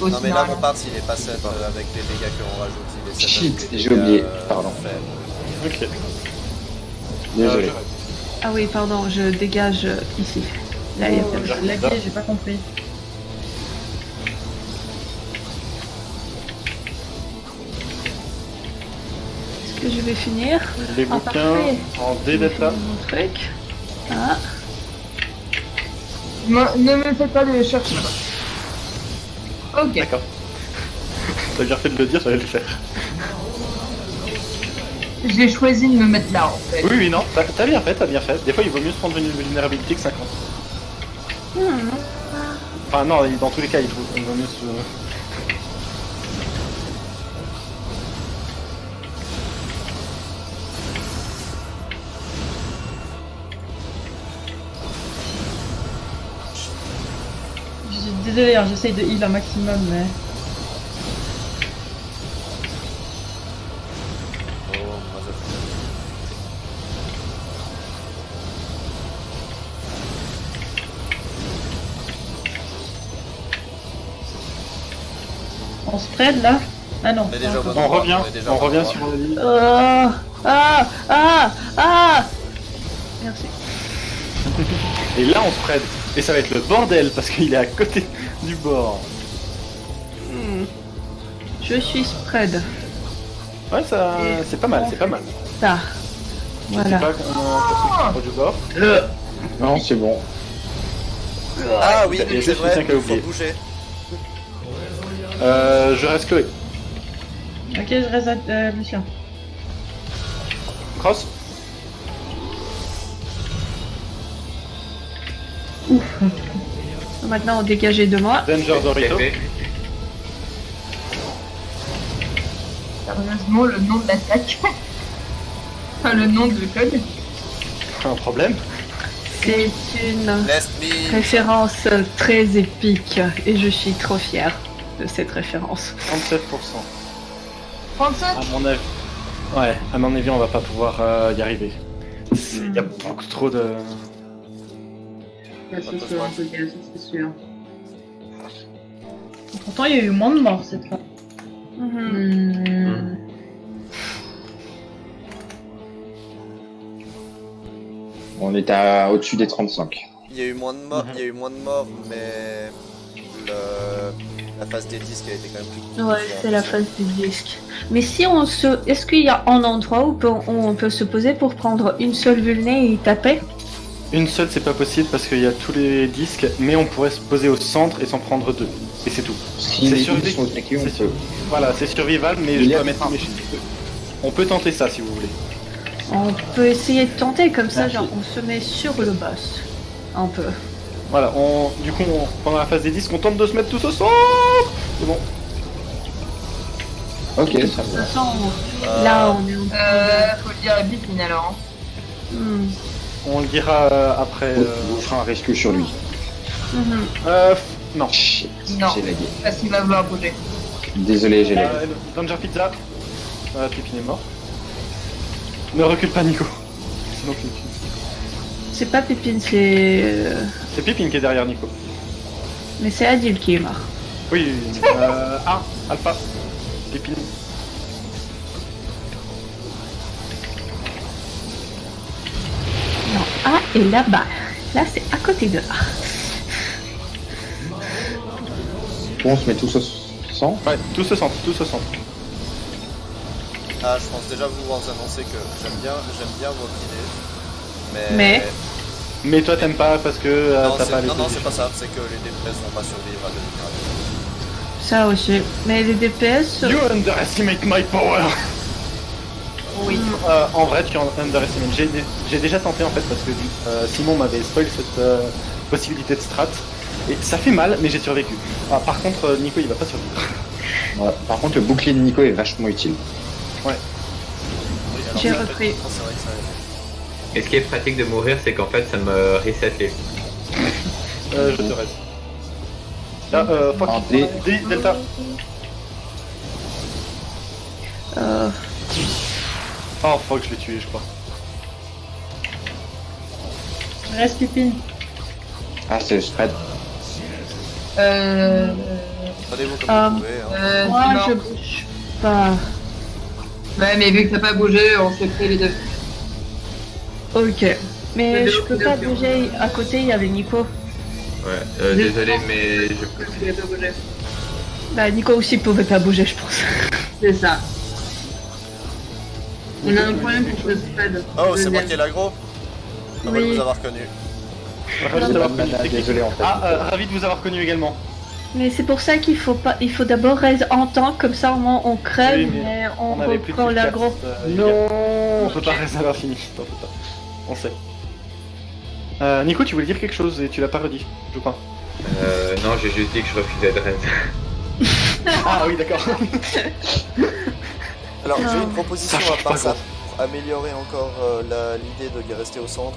Non mais là mon parse il est pas 7 avec les dégâts qu'on rajoute, il est 7 Shit, avec les j'ai dégâts, oublié, pardon. faibles. Ok. Désolé. Ah oui, pardon, je dégage ici. Là, il y a pas de- laquelle j'ai pas compris. Est-ce que je vais finir? Les Ah, bouquins parfait. en D-Data. Mon truc. Ah, Ne me faites pas de chercher. Ok. D'accord. T'as bien fait de le dire, j'allais le faire. J'ai choisi de me mettre là en fait. Oui, oui, non, t'as bien fait, t'as bien fait. Des fois, il vaut mieux se prendre une vulnérabilité que 50. Enfin, non, dans tous les cas, il vaut mieux se. Je suis désolé, hein, j'essaye de heal un maximum, mais. Oh, motherfucker. On spread là? Ah non. On est déjà pas au bon encore. On endroit, revient, est déjà au on bon revient endroit. sur le lit. Merci. Et là, on spread. Et ça va être le bordel parce qu'il est à côté du bord. Je suis spread. Ouais, ça, c'est pas mal, c'est pas mal. Ça. Je sais Voilà. pas comment on peut se du bord. Non, c'est bon. Ah oui, Il y a c'est juste vrai, Lucien qui a il faut oublié. bouger. Je reste Chloé. Ok, je reste Lucien. Cross. Maintenant, dégagez de moi. Danger Dorito. Sérieusement, le nom de l'attaque. Enfin, le nom de code. Un problème. C'est une Laisse me. référence très épique et je suis trop fière de cette référence. 37%. 37. À mon avis. Ouais, à mon avis, on va pas pouvoir y arriver. Il y a beaucoup trop de. C'est sûr, en tout cas, c'est sûr. Pourtant, il y a eu moins de morts cette fois. On est à au-dessus des 35. Il y a eu moins de morts, il y a eu moins de morts, mais la phase des disques a été quand même plus compliquée. Ouais, c'est la phase du disque. Mais si on se... Est-ce qu'il y a un endroit où on peut se poser pour prendre une seule vulnée et taper? Une seule, c'est pas possible parce qu'il y a tous les disques, mais on pourrait se poser au centre et s'en prendre deux. Et c'est tout. Si C'est les survi- îles sont attaquées, on c'est peut. Voilà, c'est survival, mais Il je y a dois mettre mes chiffres. On peut tenter ça si vous voulez. On peut essayer de tenter comme ça, Merci. genre on se met sur le boss. Un peu. Voilà, du coup, pendant la phase des disques, on tente de se mettre tous au centre. C'est bon. Ok, ça De toute va. façon, là on est en Faut le dire à Bipin alors. Hmm. On le dira après. On fera un rescue sur lui. Mhm. Non. Shit, Non. j'ai lagué. Parce qu'il va vouloir bouger. Désolé, j'ai lagué. Danger Pizza. Pépine est mort. Ne recule pas, Nico. Sinon tu me tues. C'est pas Pépine, c'est... C'est Pépine qui est derrière Nico. Mais c'est Adil qui est mort. Oui, Alpha. Pépine. Non, A est là-bas. Là, c'est à côté de A. Bon, on se met tous au centre. Ouais, tout se centre, tout se centre. Ah, je pense déjà vous annoncer que j'aime bien votre idée. Mais toi t'aimes pas parce que t'as pas les non, c'est pas ça, c'est que les DPS vont pas survivre à demi-grade. Ça aussi. Mais les DPS... You underestimate my power. Oui. En vrai, tu underestimate. J'ai déjà tenté en fait parce que Simon m'avait spoil cette possibilité de strat. Et ça fait mal, mais j'ai survécu. Ah, par contre, Nico il va pas survivre. Ouais. Par contre, le bouclier de Nico est vachement utile. Oui, alors, J'ai ça, repris. c'est vrai que ça aide. Et ce qui est pratique de mourir, c'est qu'en fait, ça me reset les. Je te reste. Là, fuck. En D. Delta. Oh fuck, je l'ai tué, je crois. Reste Pépine. Ah, c'est le spread. Prenez-vous comme vous pouvez. Hein. Moi, c'est mort. je bouge pas. Ouais, mais vu que t'as pas bougé, on s'est pris les deux. Ok. Mais Le je peux pas deux. bouger. À côté, il y avait Nico. Ouais, désolé, mais je peux. Il a pas bougé. Bah, Nico aussi pouvait pas bouger, je pense. C'est ça. On a un problème pour ce spread. Oh, c'est moi qui ai l'agro. Ravi de Oui. vous avoir connu. Ravi d'avoir connu. Désolé en fait. Ravi de vous avoir connu également. Mais c'est pour ça qu'il faut pas. Il faut d'abord raise en temps, comme ça au moins on crève, Oui, mais on On avait plus de reprend cast, l'aggro. Non, on peut pas rester à l'infini, t'en fais pas. On sait. Nico, tu voulais dire quelque chose et tu l'as pas redit, je crois. Non, j'ai juste dit que je refusais de raise. Ah oui, d'accord. Alors, j'ai Non. une proposition Ça à change part pas ça pour améliorer encore l'idée de rester au centre.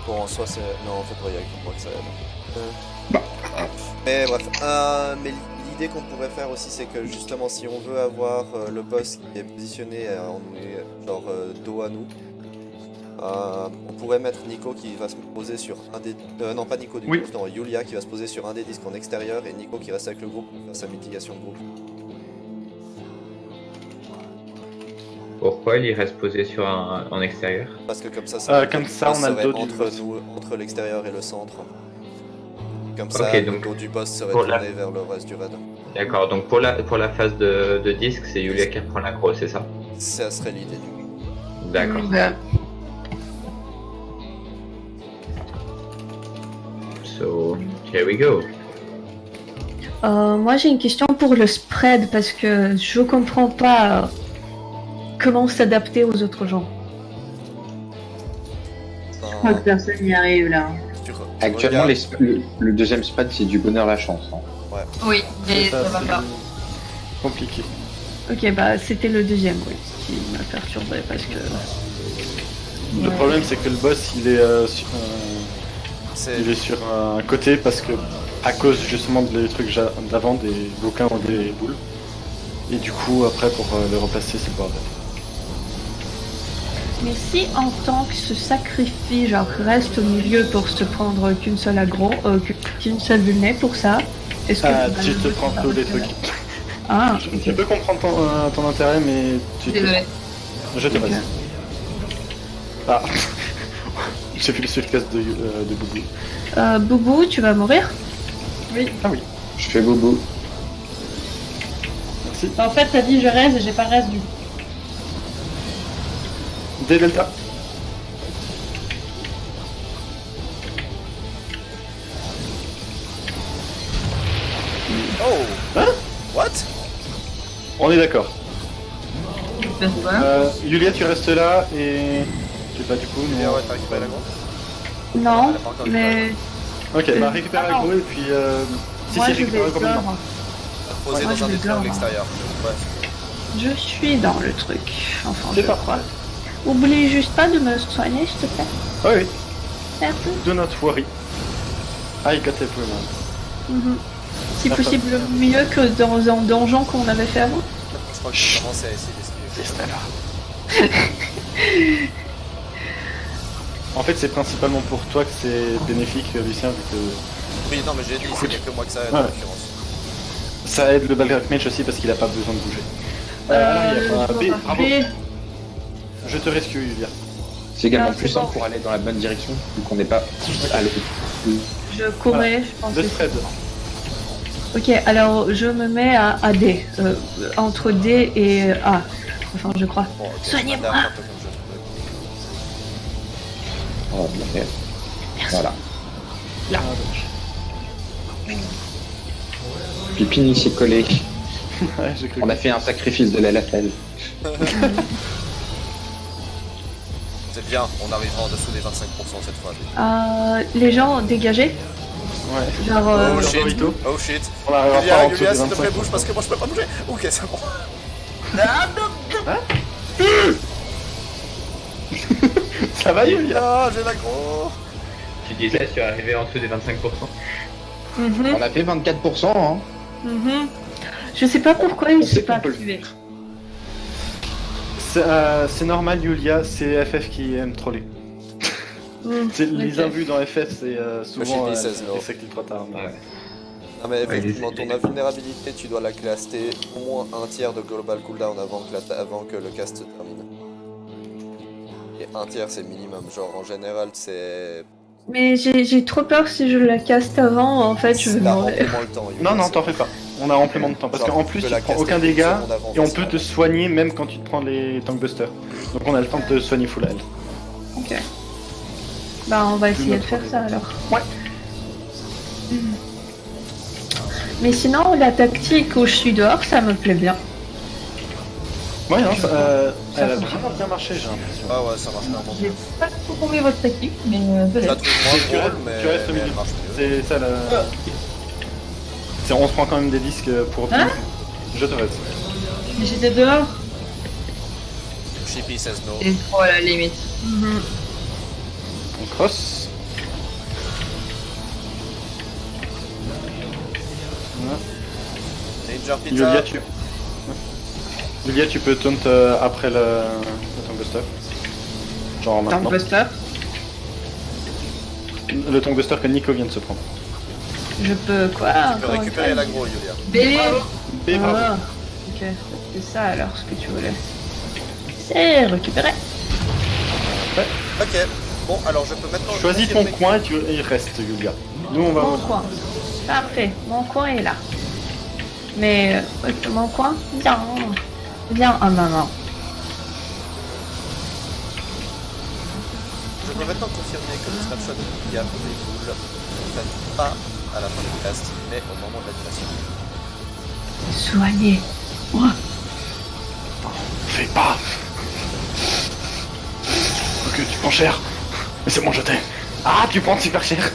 Bon, en soi, c'est. Non, en fait, ouais, il y a que moi que ça aide. Mais bref, mais l'idée qu'on pourrait faire aussi, c'est que justement, si on veut avoir le boss qui est positionné genre dos à nous, on pourrait mettre Nico qui va se poser sur un des. Non, pas Nico du Oui. coup, non, Yulia qui va se poser sur un des disques en extérieur et Nico qui reste avec le groupe pour faire sa mitigation de groupe. Pourquoi il reste posé sur en extérieur? Parce que comme ça, Comme ça, on a le serait dos du entre boss. nous, entre l'extérieur et le centre. Comme Ok, ça, le donc, dos du boss serait pour la- tourné vers le reste du raid. D'accord, donc pour la phase de disque, c'est Yulia qui reprend l'aggro, c'est ça? Ça serait l'idée du coup. D'accord. So, here we go. Moi j'ai une question pour le spread parce que je comprends pas comment s'adapter aux autres gens. Je crois que personne n'y arrive là. Actuellement, regardes- le deuxième spread, c'est du bonheur la chance. Hein. Oui, et C'est ça va c'est pas. compliqué. Ok, bah c'était le deuxième, oui, qui m'a perturbé parce que. Le problème, c'est que le boss, il est C'est il est sur un côté parce que, à cause justement des trucs d'avant, des bouquins ou des boules. Et du coup, après, pour le remplacer, c'est le bordel. Mais si en tank se sacrifie, genre reste au milieu pour se prendre qu'une seule aggro, qu'une seule vulnée pour ça, est-ce que Tu te prends tous les trucs. Ah, Je peux comprendre ton intérêt, mais tu te... Désolé. Je te Ok. passe. Ah. J'ai fait le swiftcast de Boubou. Boubou, tu vas mourir? Ah oui, Je fais bobo. merci. En fait, t'as dit je reste et j'ai pas reste du coup. Des delta. Oh. Hein? What? On est d'accord. Ben, voilà. Yulia, tu restes là et... Je sais pas du coup, mais... Bien, ouais, t'as récupéré la grande? Non, Elle a pas encore récupéré. mais Ok, bah récupère Ah, l'agro et puis... moi je récupère vais l'agro maintenant. dehors. Posé moi, dans je un vais des triangles dehors. extérieurs. Ouais. Je suis dans le truc. Enfin, C'est je parfait. crois. Oublie juste pas de me soigner, s'il te plaît. Ah oui, Merci. do not worry. I got everyone. Mhm. Si D'accord. possible, mieux que dans un donjon qu'on avait fait avant. Je crois que j'ai commencé à essayer d'esquiver. En fait, c'est principalement pour toi que c'est bénéfique, Lucien, vu que Oui, non, mais j'ai dit, c'est que moi que ça aide Ouais. en l'occurrence. Ça aide le Balgrak Mage aussi parce qu'il a pas besoin de bouger. Il y a pas- B, bravo. Je te rescue, Yulia. C'est également Non, plus c'est simple bon. pour aller dans la bonne direction, vu qu'on n'est pas à l'autre. Je courais, je pense. De spread. Ok, alors je me mets à D. Entre D et A. Enfin, je crois. Bon, ok, Soignez-moi. je m'adapte un peu comme je peux. Oh, bien fait. Voilà. Pipini s'est collé. Ouais, j'ai cru. On a fait un sacrifice de la Lafelle. C'est bien, on arrivera en dessous des 25% cette fois. Les gens dégagés. Ouais. Genre. Oh shit, Dorito. oh shit. On arrivera pas Yulia, en dessous Yulia, des s'il te plaît, 25%. bouge parce que moi je peux pas bouger. Ok, c'est bon. Ça va, Yulia? Ah, j'ai l'aggro. Tu disais, tu es arrivé en dessous des 25%. Mhm, On a fait 24%, hein. mhm. Je sais pas pourquoi il On ne sait s'est pas qu'on peut le activé. C'est normal, Yulia, c'est FF qui aime troller. Les ok. invus dans FF, c'est souvent J'ai dit 16 les sectes trop tard. mais- Ouais. Non mais effectivement, Ouais, ton invulnérabilité, tu dois la caster au moins un tiers de global cooldown avant que le cast se termine. Et un tiers c'est minimum, genre en général c'est... Mais j'ai trop peur si je la caste avant, en fait, je vais T'as mourir. amplement le temps. Yulia, Non, non, c'est- t'en fais pas. On a amplement de temps. Parce Genre, qu'en tu plus, peux tu la prends caster aucun une dégât seconde avant, et on peut facilement. te soigner même quand tu te prends les tankbusters. Donc on a le temps de te soigner full health. Ok. Bah, on va essayer de faire ça alors. Ouais. Mais sinon, la tactique où je suis dehors, ça me plaît bien. Ouais, non, elle a fonctionne. vraiment bien marché, j'ai l'impression. Ah ouais, ça marche clairement. J'ai pas trop compris votre tactique, mais Je la peut-être. trouve Tu moins restes- drôle, mais, tu restes au mais elle milieu. marche mieux. C'est ça la. On se prend quand même des disques pour. Hein Je te reste. Mais j'étais dehors. Chippy says no. C'est trop à la limite. Mhm. On cross. Voilà. Danger pizza. Yulia, Yulia, tu peux taunt après le tankbuster. Genre maintenant. Tankbuster. Le tankbuster que Nico vient de se prendre. Je peux quoi Tu peux encore une récupérer fois l'aggro, Yulia. Bébé. Et bravo. Ah, ok, c'est ça alors ce que tu voulais. C'est récupéré. Ok, bon alors je peux maintenant... Choisis ton confirmer- coin et il reste, Yulia. Nous, on va. Mon coin. Parfait, mon coin est là. Mais mon coin, viens. Viens, ah maman. Je peux maintenant confirmer que le snapshot de Yulia des boules ne s'appelle pas à la fin du cast, mais au moment de l'animation. Soignez. Fais pas. Ok, tu prends cher. Mais c'est moi, je t'ai. Ah, tu prends super cher.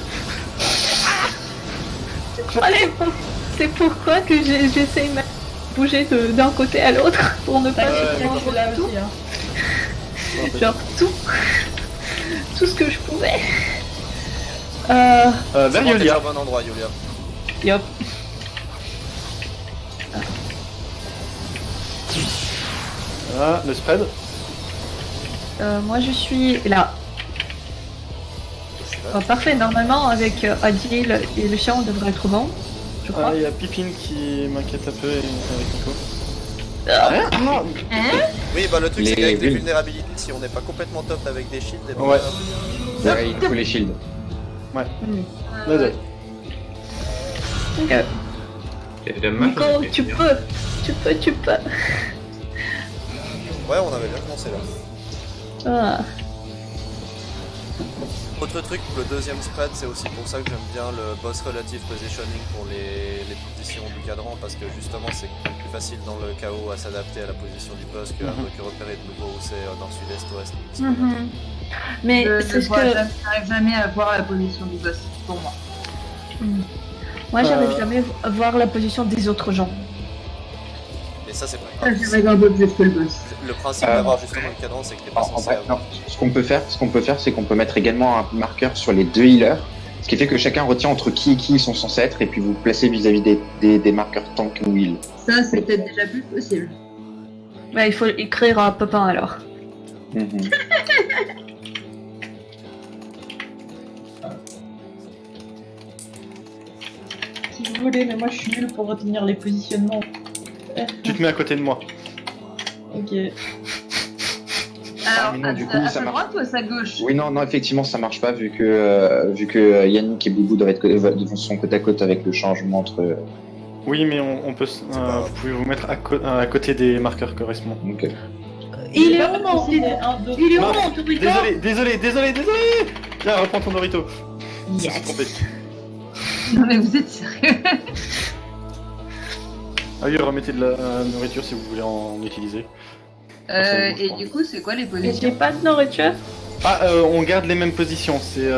Allez, c'est pourquoi que j'essaye de bouger d'un côté à l'autre pour ne pas se prendre là tout. aussi, hein. Genre tout. Tout ce que je pouvais. Vers C'est Yulia. au bon endroit, Yulia. Yop. Voilà, le spread. Moi je suis là. Oh, parfait, normalement avec Adil et le chien on devrait être bon. Je crois. Il y a Pipine qui m'inquiète un peu avec Nico. Oui, bah le truc c'est Les qu'avec les bulles. vulnérabilités, si on n'est pas complètement top avec des shields, et ben, Ouais. Ouais, il faut les shields. Désolé. Ok. C'est dommage. Nico, parce que tu c'est peux. Tu peux. Ouais, on avait bien commencé là. Ah. Autre truc, le deuxième spread, c'est aussi pour ça que j'aime bien le boss relative positioning pour les positions du cadran, parce que justement c'est plus facile dans le chaos à s'adapter à la position du boss que repérer de nouveau où c'est nord, sud-est, ouest. Mhm. Mais c'est ce que J'arrive jamais à voir la position du boss, pour moi. moi j'arrive jamais à voir la position des autres gens. Et ça c'est pas Ça, grave. j'arrive un peu plus que le boss. Le principe d'avoir justement le cadran, c'est que t'es pas En censé vrai, avoir... non. Ce qu'on peut faire, c'est qu'on peut mettre également un marqueur sur les deux healers, ce qui fait que chacun retient entre qui et qui ils sont censés être, et puis vous placez vis-à-vis des marqueurs tank ou heal. Ça, c'est peut-être déjà plus possible. Bah, il faut écrire à Pepin alors. Mhm. si vous voulez, mais moi je suis nulle pour retenir les positionnements. Tu te mets à côté de moi. Ok. Alors, non, du coup, à ça sa marche. droite ou à sa gauche? Oui, non, effectivement, ça marche pas vu que Yannick et Boubou doivent être sont côte à côte avec le changement entre. Oui, mais on peut. pas Vous pouvez vous mettre à côté des marqueurs correspondants. Donc, Il est pas où mon décidé, un, deux, Il est où Non, mon Dorito? Désolé. Viens, reprends ton Dorito. Je me suis trompé. Non mais vous êtes sérieux? Ah oui, remettez de la nourriture si vous voulez en utiliser. Et du coup, c'est quoi les Et j'ai positions? pas de nourriture. On garde les mêmes positions. C'est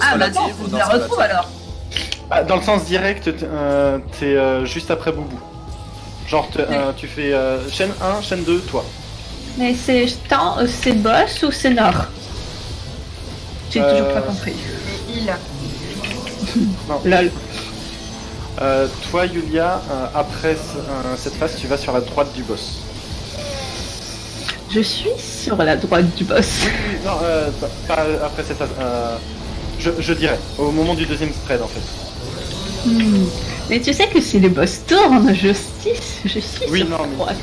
Ah bah attends, ou je dans la ce retrouve relatif alors. dans le sens direct. T'es juste après Boubou. Genre, tu fais chaîne 1, chaîne 2, toi. Mais c'est boss ou c'est nord? J'ai toujours pas compris. Et il. Lol. Toi, Yulia, après cette phase, tu vas sur la droite du boss. Je suis sur la droite du boss. Non, pas après cette phase. Je dirais, au moment du deuxième spread en fait. Mais tu sais que si le boss tourne, je suis Oui, sur non, la mais- droite.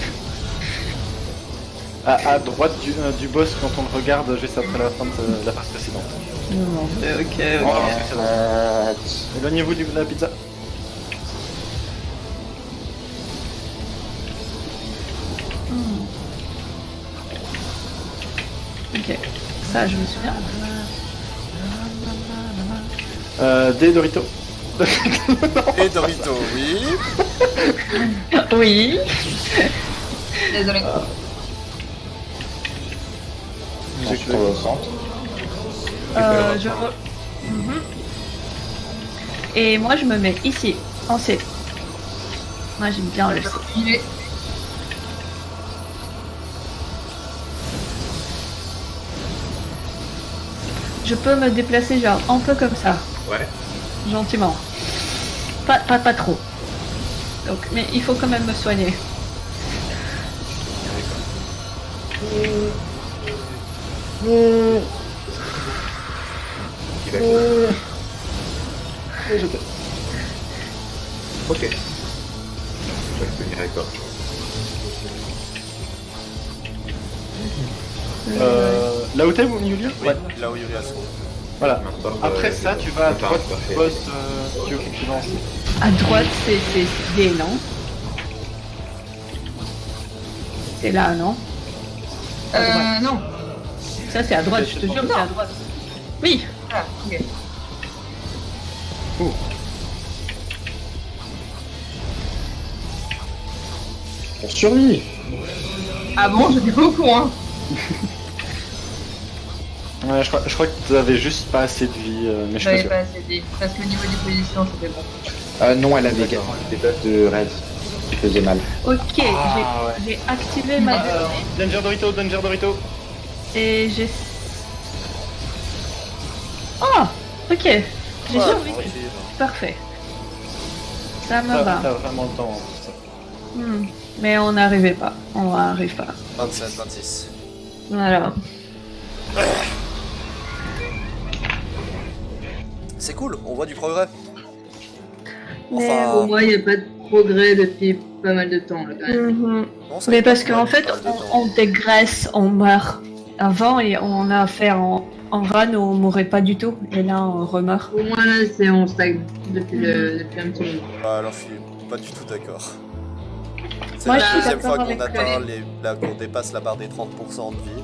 À droite du boss quand on le regarde juste après la fin de la phase précédente. Ok. Bon, alors, c'est bon. Éloignez-vous de la pizza. Ok. Ça, je me souviens. Des Doritos. Et Dorito, oui. Oui. Désolé. ensuite au centre. Mhm. Et moi, je me mets ici, en C. Moi, j'aime bien le C. Il est. Je peux me déplacer genre un peu comme ça, Ouais. gentiment. Pas trop. Donc, mais il faut quand même me soigner. Qui va Ok. Je vais tenir avec toi. Là où t'es, Yulia? Oui, là où Yulia se trouve. Voilà. Maintenant, Après ça, tu vas à Attends, droite parfait. du boss tu lances. À droite, c'est D, non? C'est là, non? Non. Ça, c'est à droite, je te jure, c'est à droite. Oui. Ah, ok. On survit. Ah bon, j'étais pas au courant. Ouais, je crois que t'avais juste pas assez de vie, mais je suis J'avais sûr. pas assez dit. Parce que au niveau des positions, c'était bon. Non, elle avait également des buffs de raid qui faisaient mal. Ok, Ah, j'ai activé ma Danger Dorito. et j'ai... Oh, ok. J'ai Ouais, survécu. horrible. Parfait. Ça me T'as va. vraiment le temps pour ça. Mais on n'arrivait pas. On n'arrive pas. 27, 26. Voilà. C'est cool, on voit du progrès. Mais Enfin, Pour moi, il n'y a pas de progrès depuis pas mal de temps, là, quand même. non, ça Mais fait parce pas qu'en mal fait, de temps. on dégraisse, on meurt. Avant, et on a fait en run où on mourrait pas du tout. Et là, on remeurt. Pour moi, là, c'est on stagne depuis un petit moment. Ah, alors je suis pas du tout d'accord. C'est Moi, la je suis deuxième fois d'accord qu'on avec atteint qu'on dépasse la barre des 30% de vie.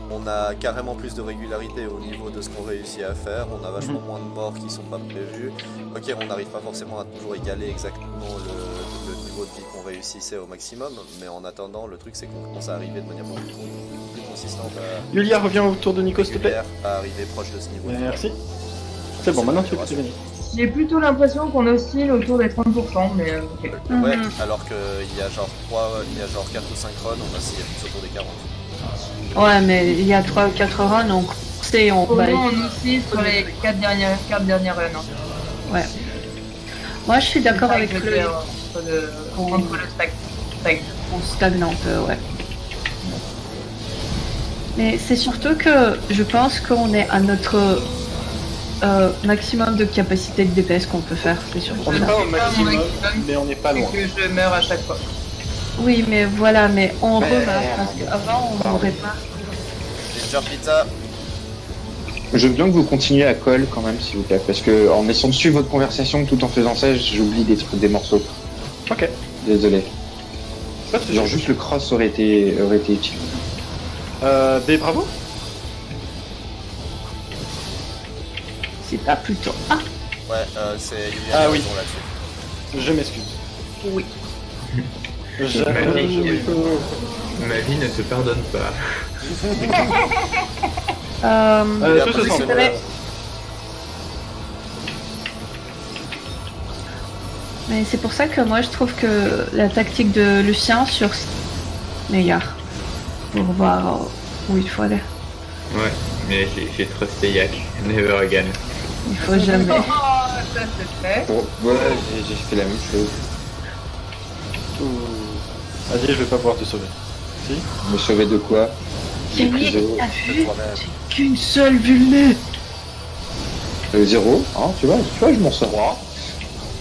On a carrément plus de régularité au niveau de ce qu'on réussit à faire. On a vachement moins de morts qui sont pas prévus. Ok, on n'arrive pas forcément à toujours égaler exactement le niveau de vie qu'on réussissait au maximum, mais en attendant, le truc c'est qu'on commence à arriver de manière beaucoup plus consistante à Yulia, reviens autour de Nico, s'il te plaît. à arriver proche de ce niveau. Merci. C'est bon, maintenant tu peux gagner. J'ai plutôt l'impression qu'on oscille autour des 30%, mais ok. Ouais, alors qu'il y a genre 4 ou 5 runs, on va essayer plus autour des 40. Ouais, mais il y a 3 ou 4 runs, donc c'est on Au va. moins, on oscille sur les 4 dernières runs. Hein. Ouais. Moi, je suis d'accord avec le le. entre le stack. On stagne un peu, ouais. Mais c'est surtout que je pense qu'on est à notre maximum de capacité de DPS qu'on peut faire, c'est sûr. On n'est pas au maximum, mais on n'est pas loin. Que je meurs à chaque fois. Oui, mais voilà, mais on Ouais. remarque, parce qu'avant on mourrait pas. Ginger Pizza. Je veux bien que vous continuiez à call quand même, s'il vous plaît, parce que en essayant de suivre votre conversation tout en faisant ça, j'oublie des morceaux. Ok. Désolé. Pas de soucis. Genre juste le cross aurait été utile. B, bravo. C'est pas plutôt. Ah, Ouais, c'est Yulia Ah qui a oui. raison là-dessus. Je m'excuse. oui. Ma vie ne te pardonne pas. Il a Tout se sent. positionné. Mais c'est pour ça que moi je trouve que la tactique de Lucien sur meilleure. Pour voir où il faut aller. Ouais, mais j'ai trusté Yak. Never again. Il faut jamais. Oh, ça c'est fait. Ouais, j'ai fait la même chose. Vas-y, je vais pas pouvoir te sauver. Si. Me sauver de quoi? Yannick, Zéro. t'as vu? Toi-même. J'ai qu'une seule vulnée. 0, hein, tu vois, je m'en sors.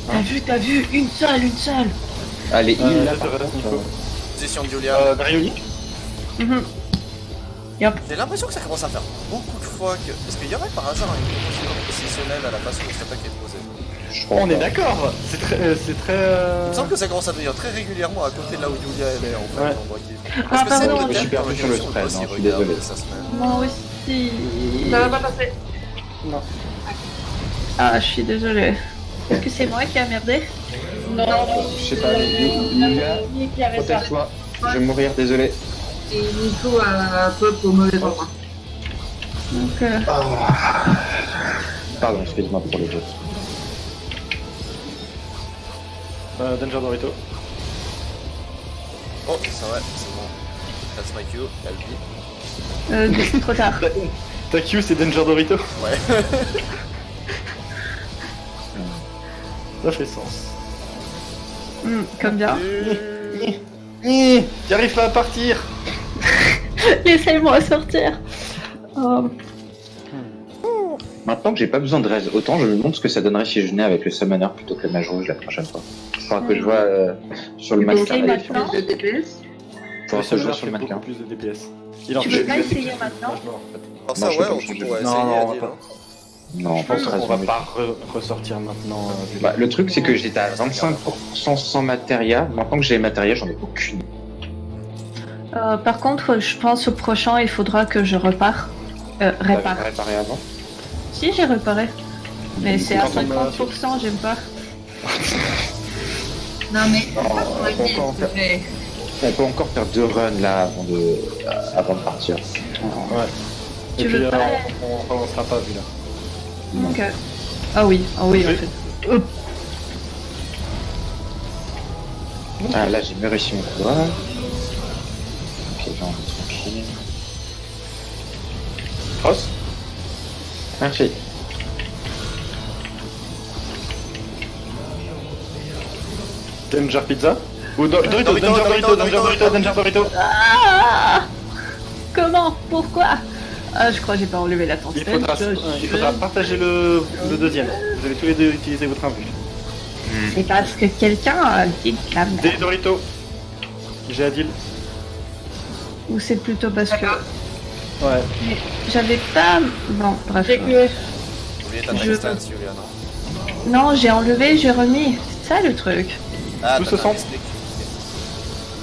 T'as vu? Une seule. Allez, il là, je te par reste, contre, Nico. Position de Yulia. Marioli. Mhm. J'ai l'impression que ça commence à faire beaucoup de fois que. Est-ce qu'il y aurait par hasard une proposition positionnelle à la façon dont cette attaque est posée? je crois On est pas. d'accord. C'est très. Il me semble que ça commence à devenir très régulièrement à côté de là où Yulia elle est en fait. Ouais. l'endroit qui est- Ah, Est-ce que c'est pardon, peut-être je suis perdu une sur le évolution spread, aussi, hein, je suis regarde, désolé. ça se met. Moi aussi. Ça va pas passer. Non. Ah, je suis désolée. Est-ce que c'est moi qui a merdé? Non, Je sais pas, Yulia, qui avait ça. protège-toi. Je vais mourir, désolé. Et Nico a pop au mauvais endroit. Donc, Pardon, excuse-moi pour les autres. Danger Dorito. Oh, ça va, c'est bon. That's my cue, elle dit. c'est trop tard. Ta Q, c'est Danger Dorito. Ouais. Ça fait sens. Comme bien. J'arrive pas à partir. Laissez-moi sortir. Oh. Maintenant que j'ai pas besoin de raise autant, je me demande ce que ça donnerait si je venais avec le summoner plutôt que le mage rouge la prochaine fois. Faudra que je vois sur le Tu peux mannequin. essayer là, maintenant De DPS. Faudra que je vois sur le fait mannequin. beaucoup plus de DPS. Il en Tu fait. veux pas essayer maintenant? Alors ça, Non, je ouais, sais pas, on je sais pourrait pas. essayer, Non, on va Adil, pas. hein. Non, Je pense pas qu'on va très pas ressortir maintenant. vu Bah, le- le truc, c'est que j'étais à 25% sans matéria. Maintenant que j'ai les matérias, j'en ai aucune. Par contre, je pense au prochain, il faudra que je repars. Répare. T'avais réparé avant. Si, j'ai réparé. Mais c'est à Quand on a- 50%, j'aime pas. Non mais, encore. s'il te plaît. On peut encore faire 2 runs là avant de partir. Ouais. Tu Et puis, veux pas- on relancera pas vu là. Ok. Ah oui, en Oui. fait. Ah, là, j'ai mieux réussi mon coup. Ok, là, on est tranquille. Cross. Merci. Danger Pizza. Ou Dorito, Dorito, Danger Dorito, Dorito, Danger Dorito, Dorito, Danger Dorito. Ah Comment? Pourquoi? Ah, je crois que j'ai pas enlevé la Il faudra partager le deuxième. Vous avez tous les deux utilisé votre invue. C'est parce que quelqu'un a dit de la merde. Des Dorito. J'ai Adil. Ou c'est plutôt parce que Ouais. mais j'avais pas. Bon, bref. J'ai cloué. Oubliez ta Je- distance, Yulia, non? Non, j'ai enlevé, j'ai remis. C'est ça le truc. Ah, Tout t'as se un sent. explique.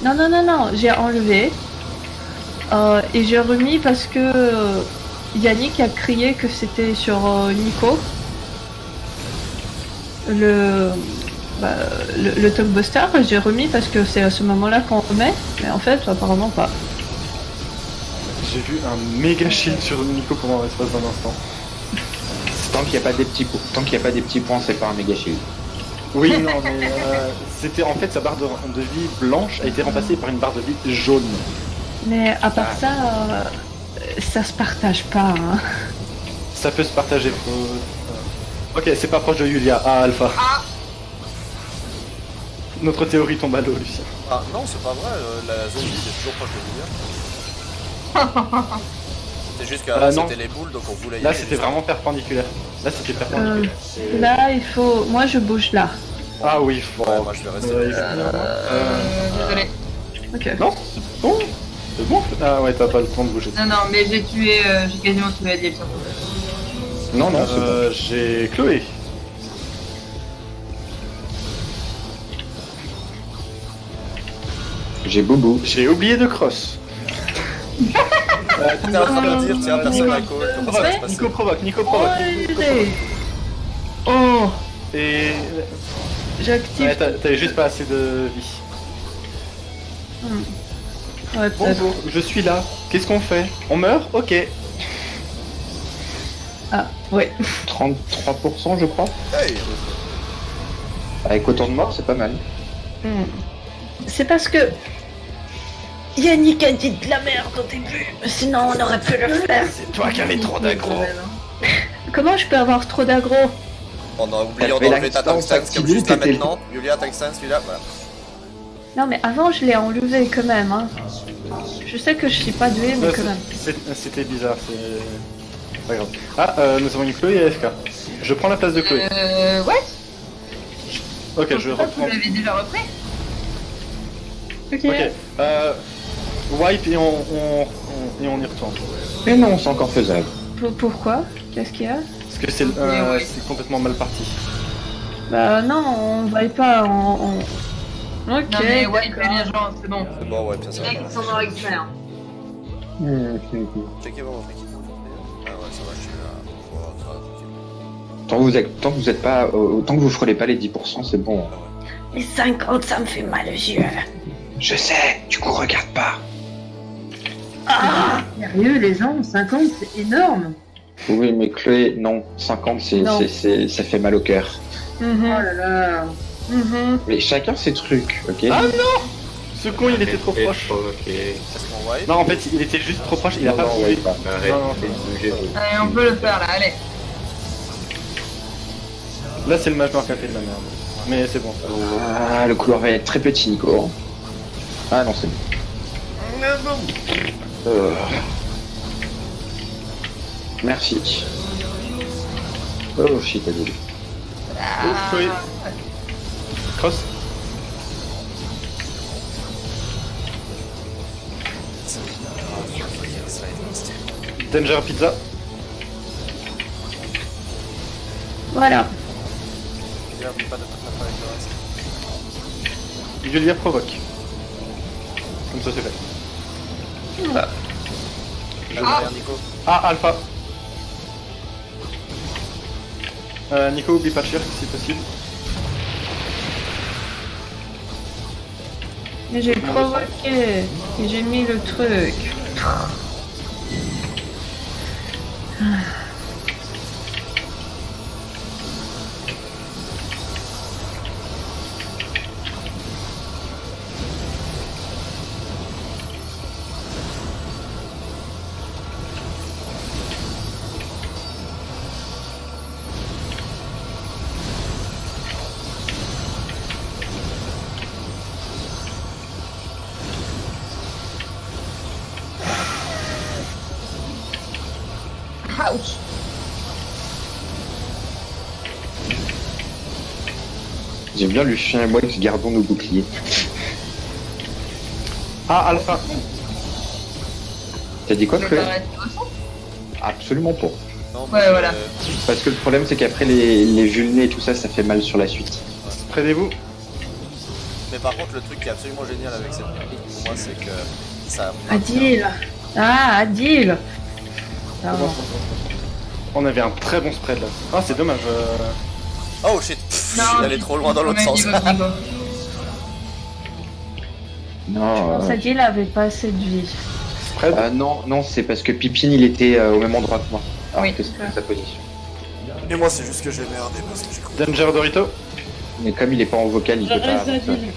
Non, j'ai enlevé. Et j'ai remis parce que Yannick a crié que c'était sur Nico. Le Talkbuster, j'ai remis parce que c'est à ce moment-là qu'on remet, mais en fait, apparemment pas. J'ai vu un méga shield sur Nico pendant l'espace d'un instant. Tant qu'il n'y a pas des petits points, c'est pas un méga shield. Oui, non, mais c'était en fait sa barre de vie blanche a été remplacée par une barre de vie jaune. Mais à part ça, ça se partage pas. Hein. Ça peut se partager. Ok, c'est pas proche de Yulia. Ah, Alpha. Notre théorie tombe à l'eau, Lucien. Ah non, c'est pas vrai, la zone vide est toujours proche de Yulia. C'est juste qu'avant non. c'était les boules, donc on voulait y Là, aller, c'était ça. vraiment perpendiculaire. Là, c'était perpendiculaire. Là, il faut. Moi, je bouge là. Ah oui, bon. Ouais, moi je vais rester Désolé. Ok. Non, bon. C'est bon. Ah ouais, t'as pas le temps de bouger. Non, mais j'ai tué, j'ai quasiment tué Adil surtout. Non, non, c'est bon. J'ai Chloé. J'ai Boubou. J'ai oublié de cross. T'es en train de dire, tiens, personne à call, comment ça va se passer? Nico provoque, Nico provoque. Nico provoque. Oh, Et j'active. ouais, t'avais juste pas assez de vie. Ouais, peut-être. Bonjour, je suis là. Qu'est-ce qu'on fait? On meurt? Ok. Ah, ouais. 33% je crois. Hey! Avec autant de morts, c'est pas mal. C'est parce que Yannick a dit de la merde au début, sinon on aurait pu le faire. C'est toi qui avais trop d'aggro. Comment je peux avoir trop d'aggro? On a oublié Elle fait d'enlever ta l'instance tungsten, comme activée, juste là t'étais- maintenant. Yulia, tungsten, celui-là, voilà. Non mais avant je l'ai enlevé quand même. Hein. Je sais que je suis pas douée mais quand même. C'était bizarre, c'est pas grave. Ah, nous avons une Chloé et AFK. Je prends la place de Chloé. Ouais. Ok, je crois que reprends. vous l'avez déjà repris. Ok. Ok, wipe et on y retourne. Mais non, c'est encore faisable. Pourquoi? Qu'est-ce qu'il y a? Parce que c'est c'est complètement mal parti. Bah non, on va pas en... Ok, Non mais ouais, il d'accord. fait les gens, c'est bon. C'est bon, ouais, bien ça. Mec, ils sont dans l'expert. Checkez vraiment votre équipe. Ah ouais, ça va, je suis là. Voilà, ça va, tranquille. Tant que vous êtes pas, tant que vous frôlez pas les 10%, c'est bon. Les 50, ça me fait mal aux yeux. Je sais, du coup regarde pas. Sérieux, les gens, 50, c'est énorme. Oui, mais Chloé, non, 50, Non. ça fait mal au cœur. Oh là là. Mais chacun ses trucs, ok? Ah non! Ce con, il était trop proche. Ok. Est-ce qu'on wipe? Non, en fait, il était juste trop proche, il a Non, pas non, bougé. ouais, pas. Arrête Non, non. de bouger. Allez, on peut le faire là, allez. Là, c'est le mage noir qui a fait de la merde. Mais c'est bon. Ah, le couloir va être très petit, Nico. Ah non, c'est bon. Merci. Oh shit, Adil. Oh, Chloé. Cross. Danger Pizza. Voilà. Bien, pas de avec le reste. Julia provoque. Comme ça, c'est fait. Là, derrière Nico. Ah, Alpha. Nico, oublie pas de cher si possible. Mais j'ai provoqué. Et j'ai mis le truc. Ouch. J'aime bien Lucien et moi qui gardons nos boucliers. Ah, Alpha. T'as dit quoi, Tu veux Chloé? pas rester au centre? Absolument pas. Non, Ouais, voilà. Parce que le problème, c'est qu'après les vulnés et tout ça, ça fait mal sur la suite. Près de vous. Mais par contre, le truc qui est absolument génial avec cette technique pour moi, c'est que ça. Adil. Ah, Adil. Pardon. On avait un très bon spread là. Ah, c'est dommage. Oh shit! Pff, Non, je suis allé trop loin dans l'autre sens. Non, Je pense Adil avait pas assez de vie. Spread. non, c'est parce que Pipine, il était au même endroit que moi. Alors Oui. que c'était sa position. Et moi, c'est juste que j'ai merdé parce que j'ai compris. Danger Dorito. Mais comme il est pas en vocal, il peut pas reste avancer. Adil.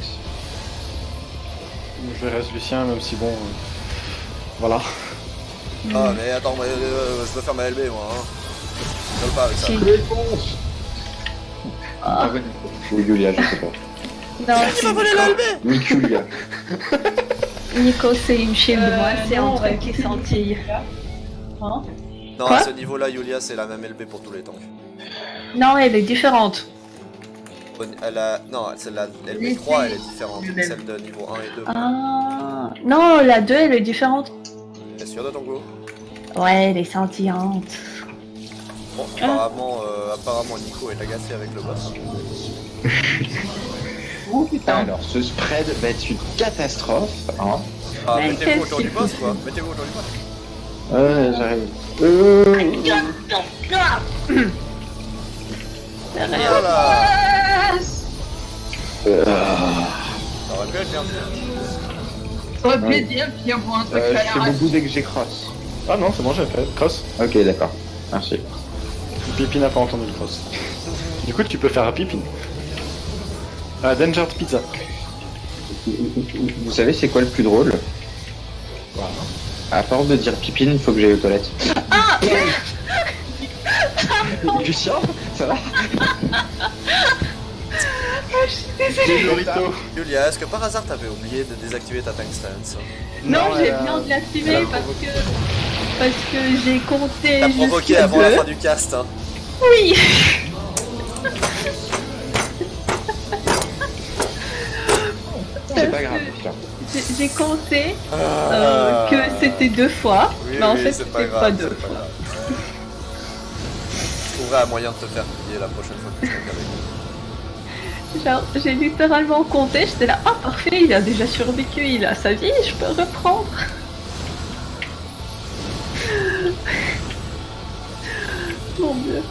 Je reste Lucien, même si bon. Voilà. Ah, mais attends, je veux faire ma LB moi. Hein. Je rigole pas avec ça. Si. Réponse. Ah. Ou Yulia, je sais pas. Non, Qui m'a volé la LB? Nick Yulia. Nico, c'est une shield, moi, c'est un non, truc qui scintille. Hein. Non, Quoi à ce niveau-là, Yulia, c'est la même LB pour tous les tanks. Non, elle est différente. Non, celle de la LB3, elle est différente. Celle de niveau 1 et 2. Ah. Non, la 2, elle est différente. T'es sûr de ton go? Ouais, elle est scintillante. Bon, apparemment Nico est agacé avec le boss. Oh putain. Alors, ce spread va être une catastrophe. Hein. Ah, Mais mettez-vous quel autour du boss, quoi. Mettez-vous autour du boss. J'arrive. Voilà. Ah, Ça aurait pu être bien pire. ça aurait pu être bien pire pour un truc Je qui a fais l'air mon bout dès que j'ai cross. Ah non, c'est bon, j'ai fait. Cross. Ok, d'accord. Merci. Pipi n'a pas entendu le cross. Du coup, tu peux faire un Pipi. Danger Pizza. Vous savez, c'est quoi le plus drôle? Voilà. À part de dire pipine, il faut que j'aille aux toilettes. Ah Lucien, ça va? Yulia, est-ce que par hasard t'avais oublié de désactiver ta tank stance? Non, j'ai elle bien de l'activer elle a parce que j'ai compté. T'as provoqué jusqu'à avant la 2. fin du cast, hein. Oui. C'est pas grave, Lucien. J'ai compté que c'était 2 fois, Oui, mais en oui, fait c'est c'était pas grave, pas c'est 2 pas fois. grave. Je trouverai un moyen de te faire plier la prochaine fois que tu seras avec nous. Genre, j'ai littéralement compté, j'étais là, ah parfait, il a déjà survécu, il a sa vie, je peux reprendre. Mon dieu.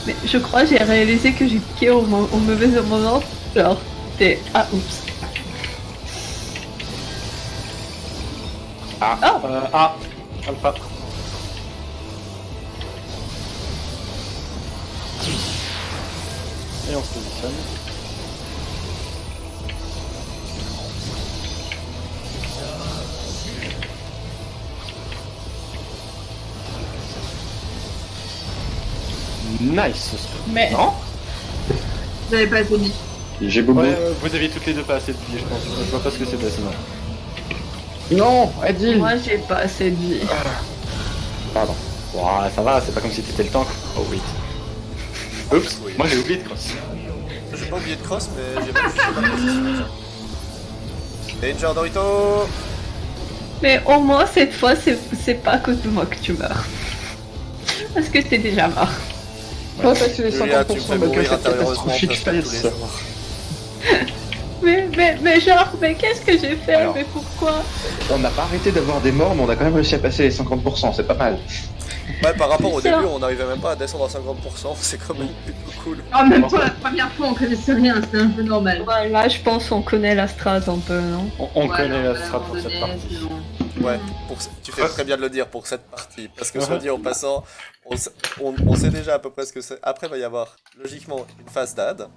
Mais je crois que j'ai réalisé que j'ai piqué au mauvais moment. Genre, c'était ah oups. Alpha. Et on se positionne. Nice. Mais Non? Vous avez pas assez dit. J'ai beaucoup. Ouais, vous aviez toutes les deux pas assez de vie, je pense. Je vois pas ce que c'était sinon. Non, Adil. Moi j'ai pas assez de vie. Pardon. Ouah, ça va, c'est pas comme si t'étais le tank. Oh oui. Oups, Oui. moi j'ai oublié de cross. J'ai pas oublié de cross, mais j'ai modifié ma position. Danger Dorito. Mais au moins cette fois c'est pas à cause de moi que tu meurs. Parce que t'es déjà mort. On va passer les Julia, tu 50% peux de mourir cette intérieurement catastrophique presque tous les space. jours. Mais genre, mais qu'est-ce que j'ai fait? Alors. Mais pourquoi? On n'a pas arrêté d'avoir des morts, mais on a quand même réussi à passer les 50%, c'est pas mal. Ouais, par rapport au Putain. début, on n'arrivait même pas à descendre à 50%, c'est quand même plutôt cool. En même temps, la première fois, on connaissait rien, c'était un peu normal. Ouais, là je pense qu'on connaît la strat un peu, non? On Ouais, connaît non, la strat pour cette partie. Ouais, tu fais très bien de le dire pour cette partie, parce que soit dit en passant, on sait déjà à peu près ce que c'est. Après, il va y avoir logiquement une phase d'ad.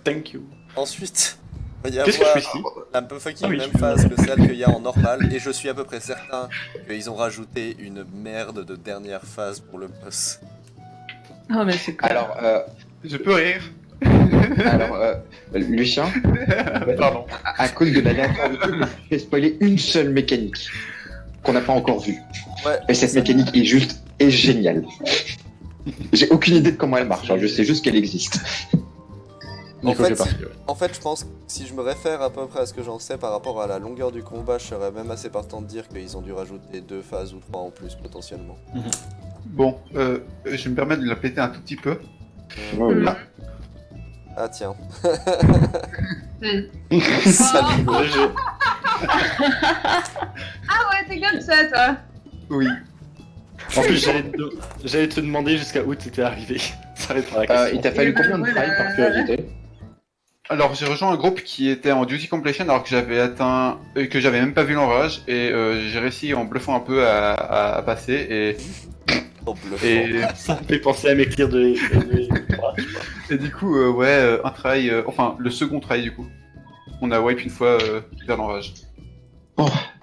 Thank you. Ensuite, il va y Qu'est-ce que je avoir fais ici? un peu fucking Ah oui, même je- phase que celle qu'il y a en normal, et je suis à peu près certain qu'ils ont rajouté une merde de dernière phase pour le boss. Oh mais c'est cool. Alors, Je peux rire. Lucien, Pardon. à cause de l'aléatoire, je vais spoiler une seule mécanique qu'on n'a pas encore vue. Ouais, Et cette mécanique est géniale. J'ai aucune idée de comment elle marche, hein, je sais juste qu'elle existe. Nico, fait, j'ai parti. En fait, je pense que si je me réfère à peu près à ce que j'en sais par rapport à la longueur du combat, je serais même assez partant de dire qu'ils ont dû rajouter 2 phases ou 3 en plus potentiellement. Bon, je me permets de la péter un tout petit peu. Voilà. Ah tiens. Hmm. Salut. GG. Ah ouais, t'es comme ça, toi. Oui. En plus, j'allais te demander jusqu'à où t'étais arrivé. Ça répond à la question. Il t'a fallu Et ben combien de voilà. tries par curiosité? Alors j'ai rejoint un groupe qui était en duty completion alors que j'avais atteint, que j'avais même pas vu l'orage et j'ai réussi en bluffant un peu à passer Oh, bluffant. Ça me fait penser à mes tirs de... et du coup un try, enfin le second try du coup, on a wipe une fois vers l'orage.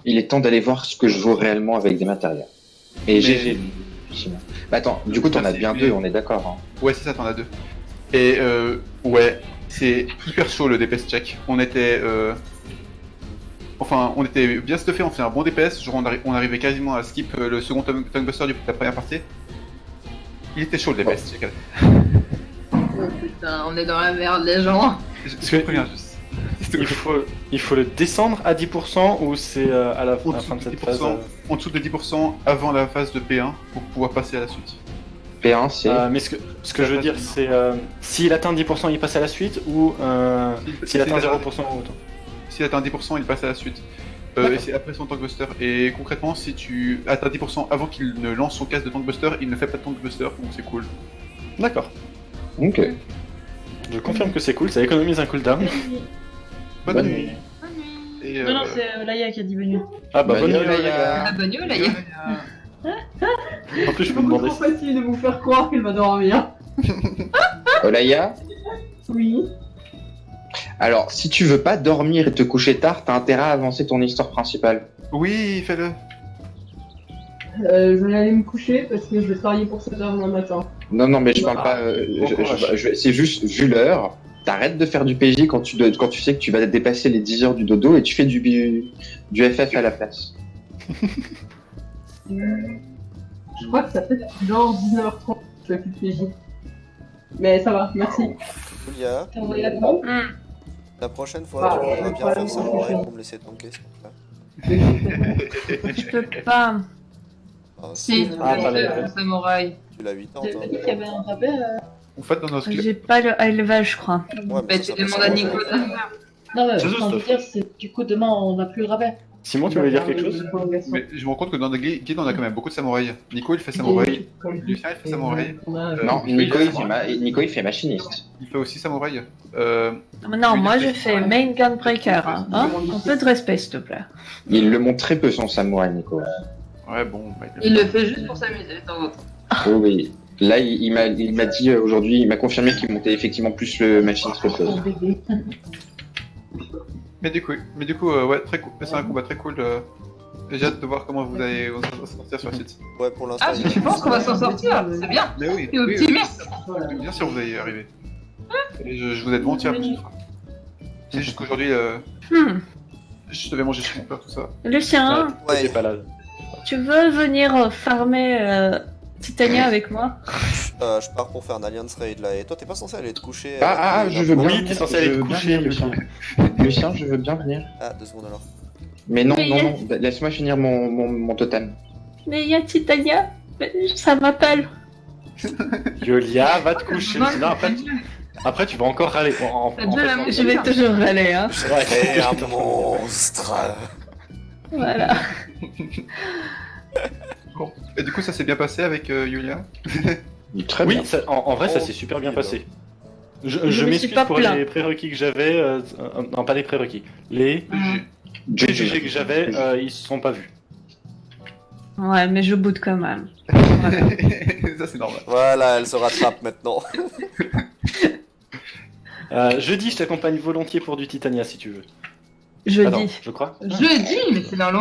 Il est temps d'aller voir ce que je vaux réellement avec des matériels. Et Mais- j'ai... Bah attends, du coup t'en as bien deux, on est d'accord. Hein. Ouais c'est ça, t'en as deux. Et ouais, C'est hyper chaud le DPS check. On était bien stuffé, on fait un bon DPS, genre on arrivait quasiment à skip le second Tonguebuster de la première partie. Il était chaud le DPS check. Oh putain, on est dans la merde, les gens. Je préviens juste. Il faut le descendre à 10% ou c'est à la fin de cette phase En dessous de 10% avant la phase de P1 pour pouvoir passer à la suite. P1, c'est. Mais ce que je veux dire, c'est s'il atteint 10%, il passe à la suite ou s'il atteint 0% ou autant. S'il atteint 10%, il passe à la suite. Et c'est après son Tankbuster. Et concrètement, si tu atteins 10% avant qu'il ne lance son casque de Tankbuster, il ne fait pas de Tankbuster, donc c'est cool. D'accord. Ok. Je confirme que c'est cool, ça économise un cooldown. Bonne nuit. Et, Non, c'est Laïa qui a dit bonne nuit. Ah bah bonne nuit, Ah, bonne nuit, là, En plus, je peux demander. C'est trop facile de vous faire croire qu'il va dormir. Olaya, Oui. alors si tu veux pas dormir et te coucher tard, t'as intérêt à avancer ton histoire principale. Oui, fais-le. Je vais aller me coucher parce que je vais travailler pour 7h demain matin. Non, mais je parle pas. C'est juste, vu l'heure, t'arrêtes de faire du PJ quand tu sais que tu vas dépasser les 10 heures du dodo et tu fais du FF à la place. Je crois que ça fait genre 19h30 que je fais plus de PJ. Mais ça va, merci. Julia, T'as envoyé la demande la prochaine fois, tu voudras bien faire samouraï pour me laisser tanker, s'il te plaît. Je peux pas. Ah, Si, Ah, tu pas fais la- le samouraï. Tu l'as 8 ans, T'as toi. dit qu'il y avait un rappel En fait, dans notre J'ai pas le élevage, je crois. Ouais, Bah, mais tu ça peut demandes à s'arranger. Nico de le faire. Non, mais C'est ce que je veux juste. dire, c'est du coup, demain, on n'a plus le rabais. Simon, tu voulais dire quelque chose? Mais je me rends compte que dans notre guide, on a quand même beaucoup de samouraïs. Nico, il fait samouraï. Lucien, il fait samouraï. Non, Nico il fait machiniste. Il fait aussi samouraï. Non, moi je fais main gunbreaker. Hein. Un peu de respect, s'il te plaît. Il le montre très peu son samouraï, Nico. Ouais, bon. Bah, Il le fait juste pour s'amuser de temps en temps. Oui, oui. Là, il m'a dit aujourd'hui, il m'a confirmé qu'il montait effectivement plus le machiniste que chose. Mais du coup, ouais, très cool. C'est un combat très cool. J'ai hâte de voir comment vous allez s'en sortir sur le site. Ouais, pour l'instant, Ah, je pense qu'on va s'en sortir, c'est bien. Mais oui, T'es optimiste. bien sûr, vous allez y arriver. Et je vous aide volontiers. C'est juste qu'aujourd'hui, je devais manger chez mon père, tout ça. Lucien, Ouais. T'es pas là. tu veux venir farmer Titania avec moi? Je pars pour faire un Alliance Raid là. Et toi, t'es pas censé aller te coucher Je veux bien. Oui, t'es censé aller te coucher, Lucien. Lucien, je veux bien venir. Ah, 2 secondes alors. Mais non, Mais non, laisse-moi finir mon totem. Mais il y a Titania, ça m'appelle. Yolia, va te coucher. Sinon, après, tu vas encore râler. T'as déjà la Je vais toujours aller, hein. J'ai un monstre. Voilà. Bon. Et du coup, ça s'est bien passé avec Yulia. Très Oui, bien. en vrai, ça s'est super bien passé. Je me suis m'excuse pas pour plaint. les prérequis que j'avais. Non, pas les prérequis. Les jugés que j'avais, ils se sont pas vus. Ouais, mais je boude quand même. Ça, c'est normal. Voilà, elle se rattrape maintenant. Jeudi, je t'accompagne volontiers pour du Titania si tu veux. Je Attends, dis. je crois. Jeudi, mais c'est dans